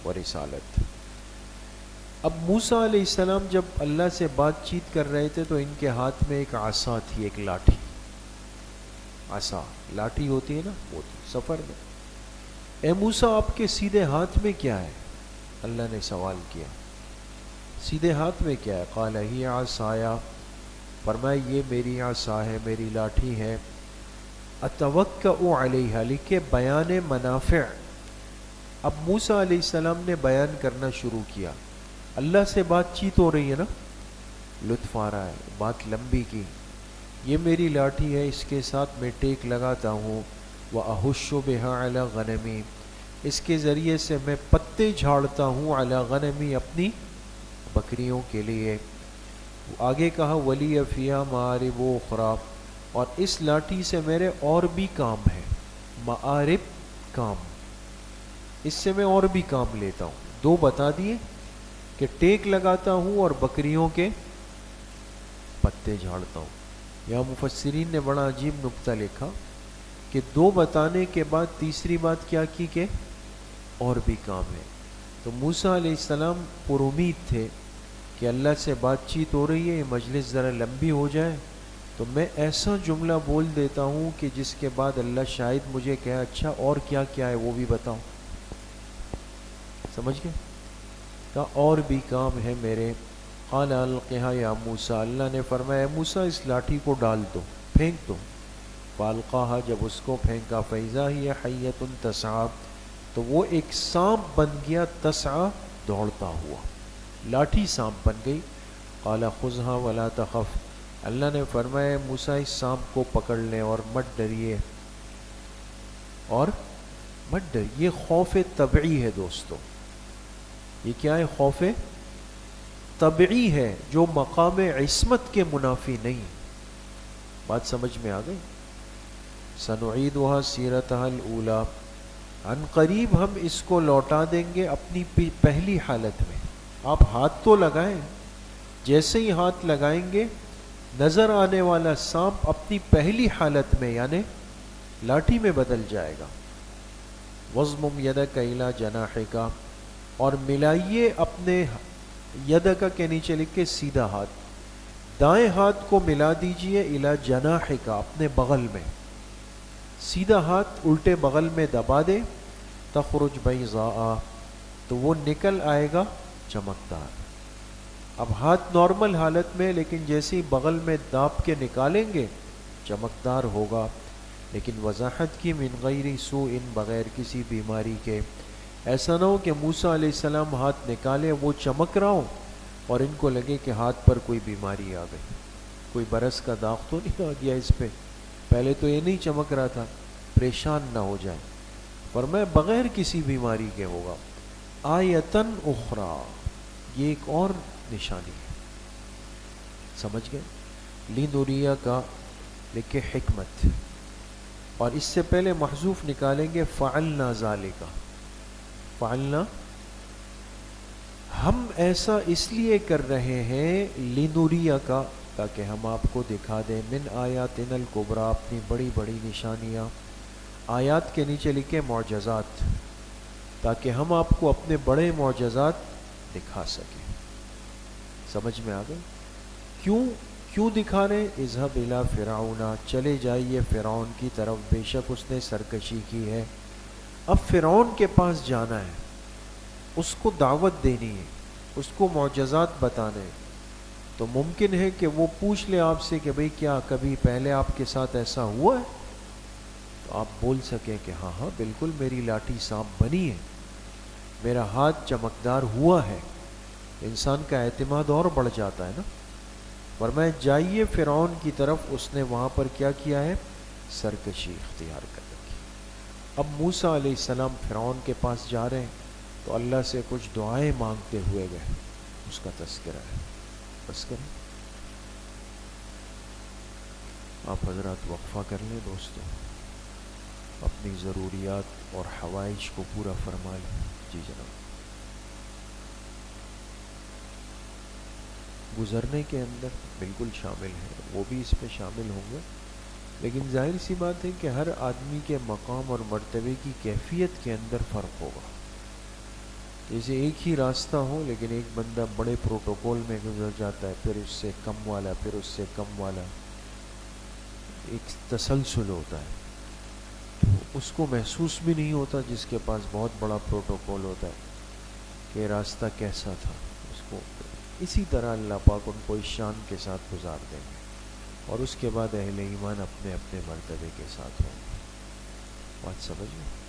و رسالت. اب موسیٰ علیہ السلام جب اللہ سے بات چیت کر رہے تھے تو ان کے ہاتھ میں ایک عصا تھی، ایک لاٹھی. عصا، لاٹھی ہوتی ہے نا، وہ تھی سفر میں. اے موسیٰ، آپ کے سیدھے ہاتھ میں کیا ہے؟ اللہ نے سوال کیا. سیدھے ہاتھ میں کیا ہے؟ قال ہی عصایا، فرمایا یہ میری عصا ہے، میری لاٹھی ہے، اتوکأ علیہا، لکھے بیان منافع۔ اب موسیٰ علیہ السلام نے بیان کرنا شروع کیا، اللہ سے بات چیت ہو رہی ہے نا، لطف آ رہا ہے، بات لمبی کی، یہ میری لاٹھی ہے، اس کے ساتھ میں ٹیک لگاتا ہوں، وَأَهُشُّ بِهَا عَلَى غَنَمِي، اس کے ذریعے سے میں پتے جھاڑتا ہوں، علی غنمی، اپنی بکریوں کے لیے۔ آگے کہا ولی فیہا مآرب اخری، اور اس لاٹھی سے میرے اور بھی کام ہیں، مآرب کام، اس سے میں اور بھی کام لیتا ہوں۔ دو بتا دیے کہ ٹیک لگاتا ہوں اور بکریوں کے پتے جھاڑتا ہوں۔ یہاں مفسرین نے بڑا عجیب نکتہ لکھا کہ دو بتانے کے بعد تیسری بات کیا کی کہ اور بھی کام ہے۔ تو موسیٰ علیہ السلام پر امید تھے کہ اللہ سے بات چیت ہو رہی ہے، یہ مجلس ذرا لمبی ہو جائے تو میں ایسا جملہ بول دیتا ہوں کہ جس کے بعد اللہ شاید مجھے کہے اچھا اور کیا کیا ہے وہ بھی بتاؤ، سمجھ گئے؟ کہا اور بھی کام ہے میرے۔ قال القھا یا موسیٰ، اللہ نے فرمایا موسیٰ اس لاٹھی کو ڈال دو، پھینک دو۔ فالقاها، جب اس کو پھینکا، فاذا ہی حیۃ تسعی، تو وہ ایک سانپ بن گیا، تسعی، دوڑتا ہوا، لاٹھی سانپ بن گئی۔ قال خذها ولا تخف، اللہ نے فرمایا موسیٰ اس سانپ کو پکڑ لیں اور مت ڈریے، اور مت ڈریے۔ یہ خوف طبعی ہے دوستو، یہ کیا ہے؟ خوف طبعی ہے جو مقام عصمت کے منافی نہیں۔ بات سمجھ میں آ گئی؟ سنعیدها سیرتها الاولی، عن قریب ہم اس کو لوٹا دیں گے اپنی پہلی حالت میں۔ آپ ہاتھ تو لگائیں، جیسے ہی ہاتھ لگائیں گے نظر آنے والا سانپ اپنی پہلی حالت میں یعنی لاٹھی میں بدل جائے گا۔ وَاضْمُمْ يَدَكَ إِلَى جَنَاحِكَ، اور ملائیے اپنے یدک کے نیچے لکھ کے سیدھا ہاتھ، دائیں ہاتھ کو ملا دیجئے، اِلَى جَنَاحِكَ، اپنے بغل میں، سیدھا ہاتھ الٹے بغل میں دبا دے، تخرج بیضاء، تو وہ نکل آئے گا چمکدار۔ اب ہاتھ نارمل حالت میں، لیکن جیسے ہی بغل میں داب کے نکالیں گے چمکدار ہوگا، لیکن وضاحت کی من غیر سوء، بغیر کسی بیماری کے۔ ایسا نہ ہو کہ موسیٰ علیہ السلام ہاتھ نکالے وہ چمک رہا ہو اور ان کو لگے کہ ہاتھ پر کوئی بیماری آ گئی، کوئی برس کا داغ تو نہیں آ گیا اس پہ، پہلے تو یہ نہیں چمک رہا تھا، پریشان نہ ہو جائے۔ فرمایا بغیر کسی بیماری کے ہوگا۔ آیتن اخری، یہ ایک اور نشانی ہے، سمجھ گئے؟ لِنُرِیَکَ کا لکھے حکمت، اور اس سے پہلے محذوف نکالیں گے فعلنا ذالک، فعلنا، ہم ایسا اس لیے کر رہے ہیں، لِنُرِیَکَ کا، تاکہ ہم آپ کو دکھا دیں، من آیاتنا الکبریٰ، اپنی بڑی بڑی نشانیاں، آیات کے نیچے لکھے معجزات، تاکہ ہم آپ کو اپنے بڑے معجزات دکھا سکیں۔ سمجھ میں آ گئی؟ کیوں دکھا رہے؟ اذهب الى فرعون، چلے جائیے فرعون کی طرف، بے شک اس نے سرکشی کی ہے۔ اب فرعون کے پاس جانا ہے، اس کو دعوت دینی ہے، اس کو معجزات بتانے ہیں، تو ممکن ہے کہ وہ پوچھ لے آپ سے کہ بھئی کیا کبھی پہلے آپ کے ساتھ ایسا ہوا ہے؟ تو آپ بول سکیں کہ ہاں ہاں بالکل میری لاٹھی سانپ بنی ہے، میرا ہاتھ چمکدار ہوا ہے، انسان کا اعتماد اور بڑھ جاتا ہے نا۔ فرمایا جائیے فرعون کی طرف، اس نے وہاں پر کیا کیا ہے؟ سرکشی اختیار کر رکھی۔ اب موسیٰ علیہ السلام فرعون کے پاس جا رہے ہیں تو اللہ سے کچھ دعائیں مانگتے ہوئے گئے، اس کا تذکرہ ہے۔ بس کریں، آپ حضرات وقفہ کر لیں دوستو، اپنی ضروریات اور حوائج کو پورا فرما لیں۔ جی جناب، گزرنے کے اندر بالکل شامل ہے، وہ بھی اس پہ شامل ہوں گے، لیکن ظاہر سی بات ہے کہ ہر آدمی کے مقام اور مرتبے کی کیفیت کے اندر فرق ہوگا۔ جیسے ایک ہی راستہ ہو لیکن ایک بندہ بڑے پروٹوکول میں گزر جاتا ہے، پھر اس سے کم والا، پھر اس سے کم والا، ایک تسلسل ہوتا ہے، تو اس کو محسوس بھی نہیں ہوتا جس کے پاس بہت بڑا پروٹوکول ہوتا ہے کہ راستہ کیسا تھا، اس کو اسی طرح اللہ پاک ان کو اس شان کے ساتھ گزار دیں گے، اور اس کے بعد اہل ایمان اپنے اپنے مرتبے کے ساتھ ہوں گے۔ بات سمجھ میں؟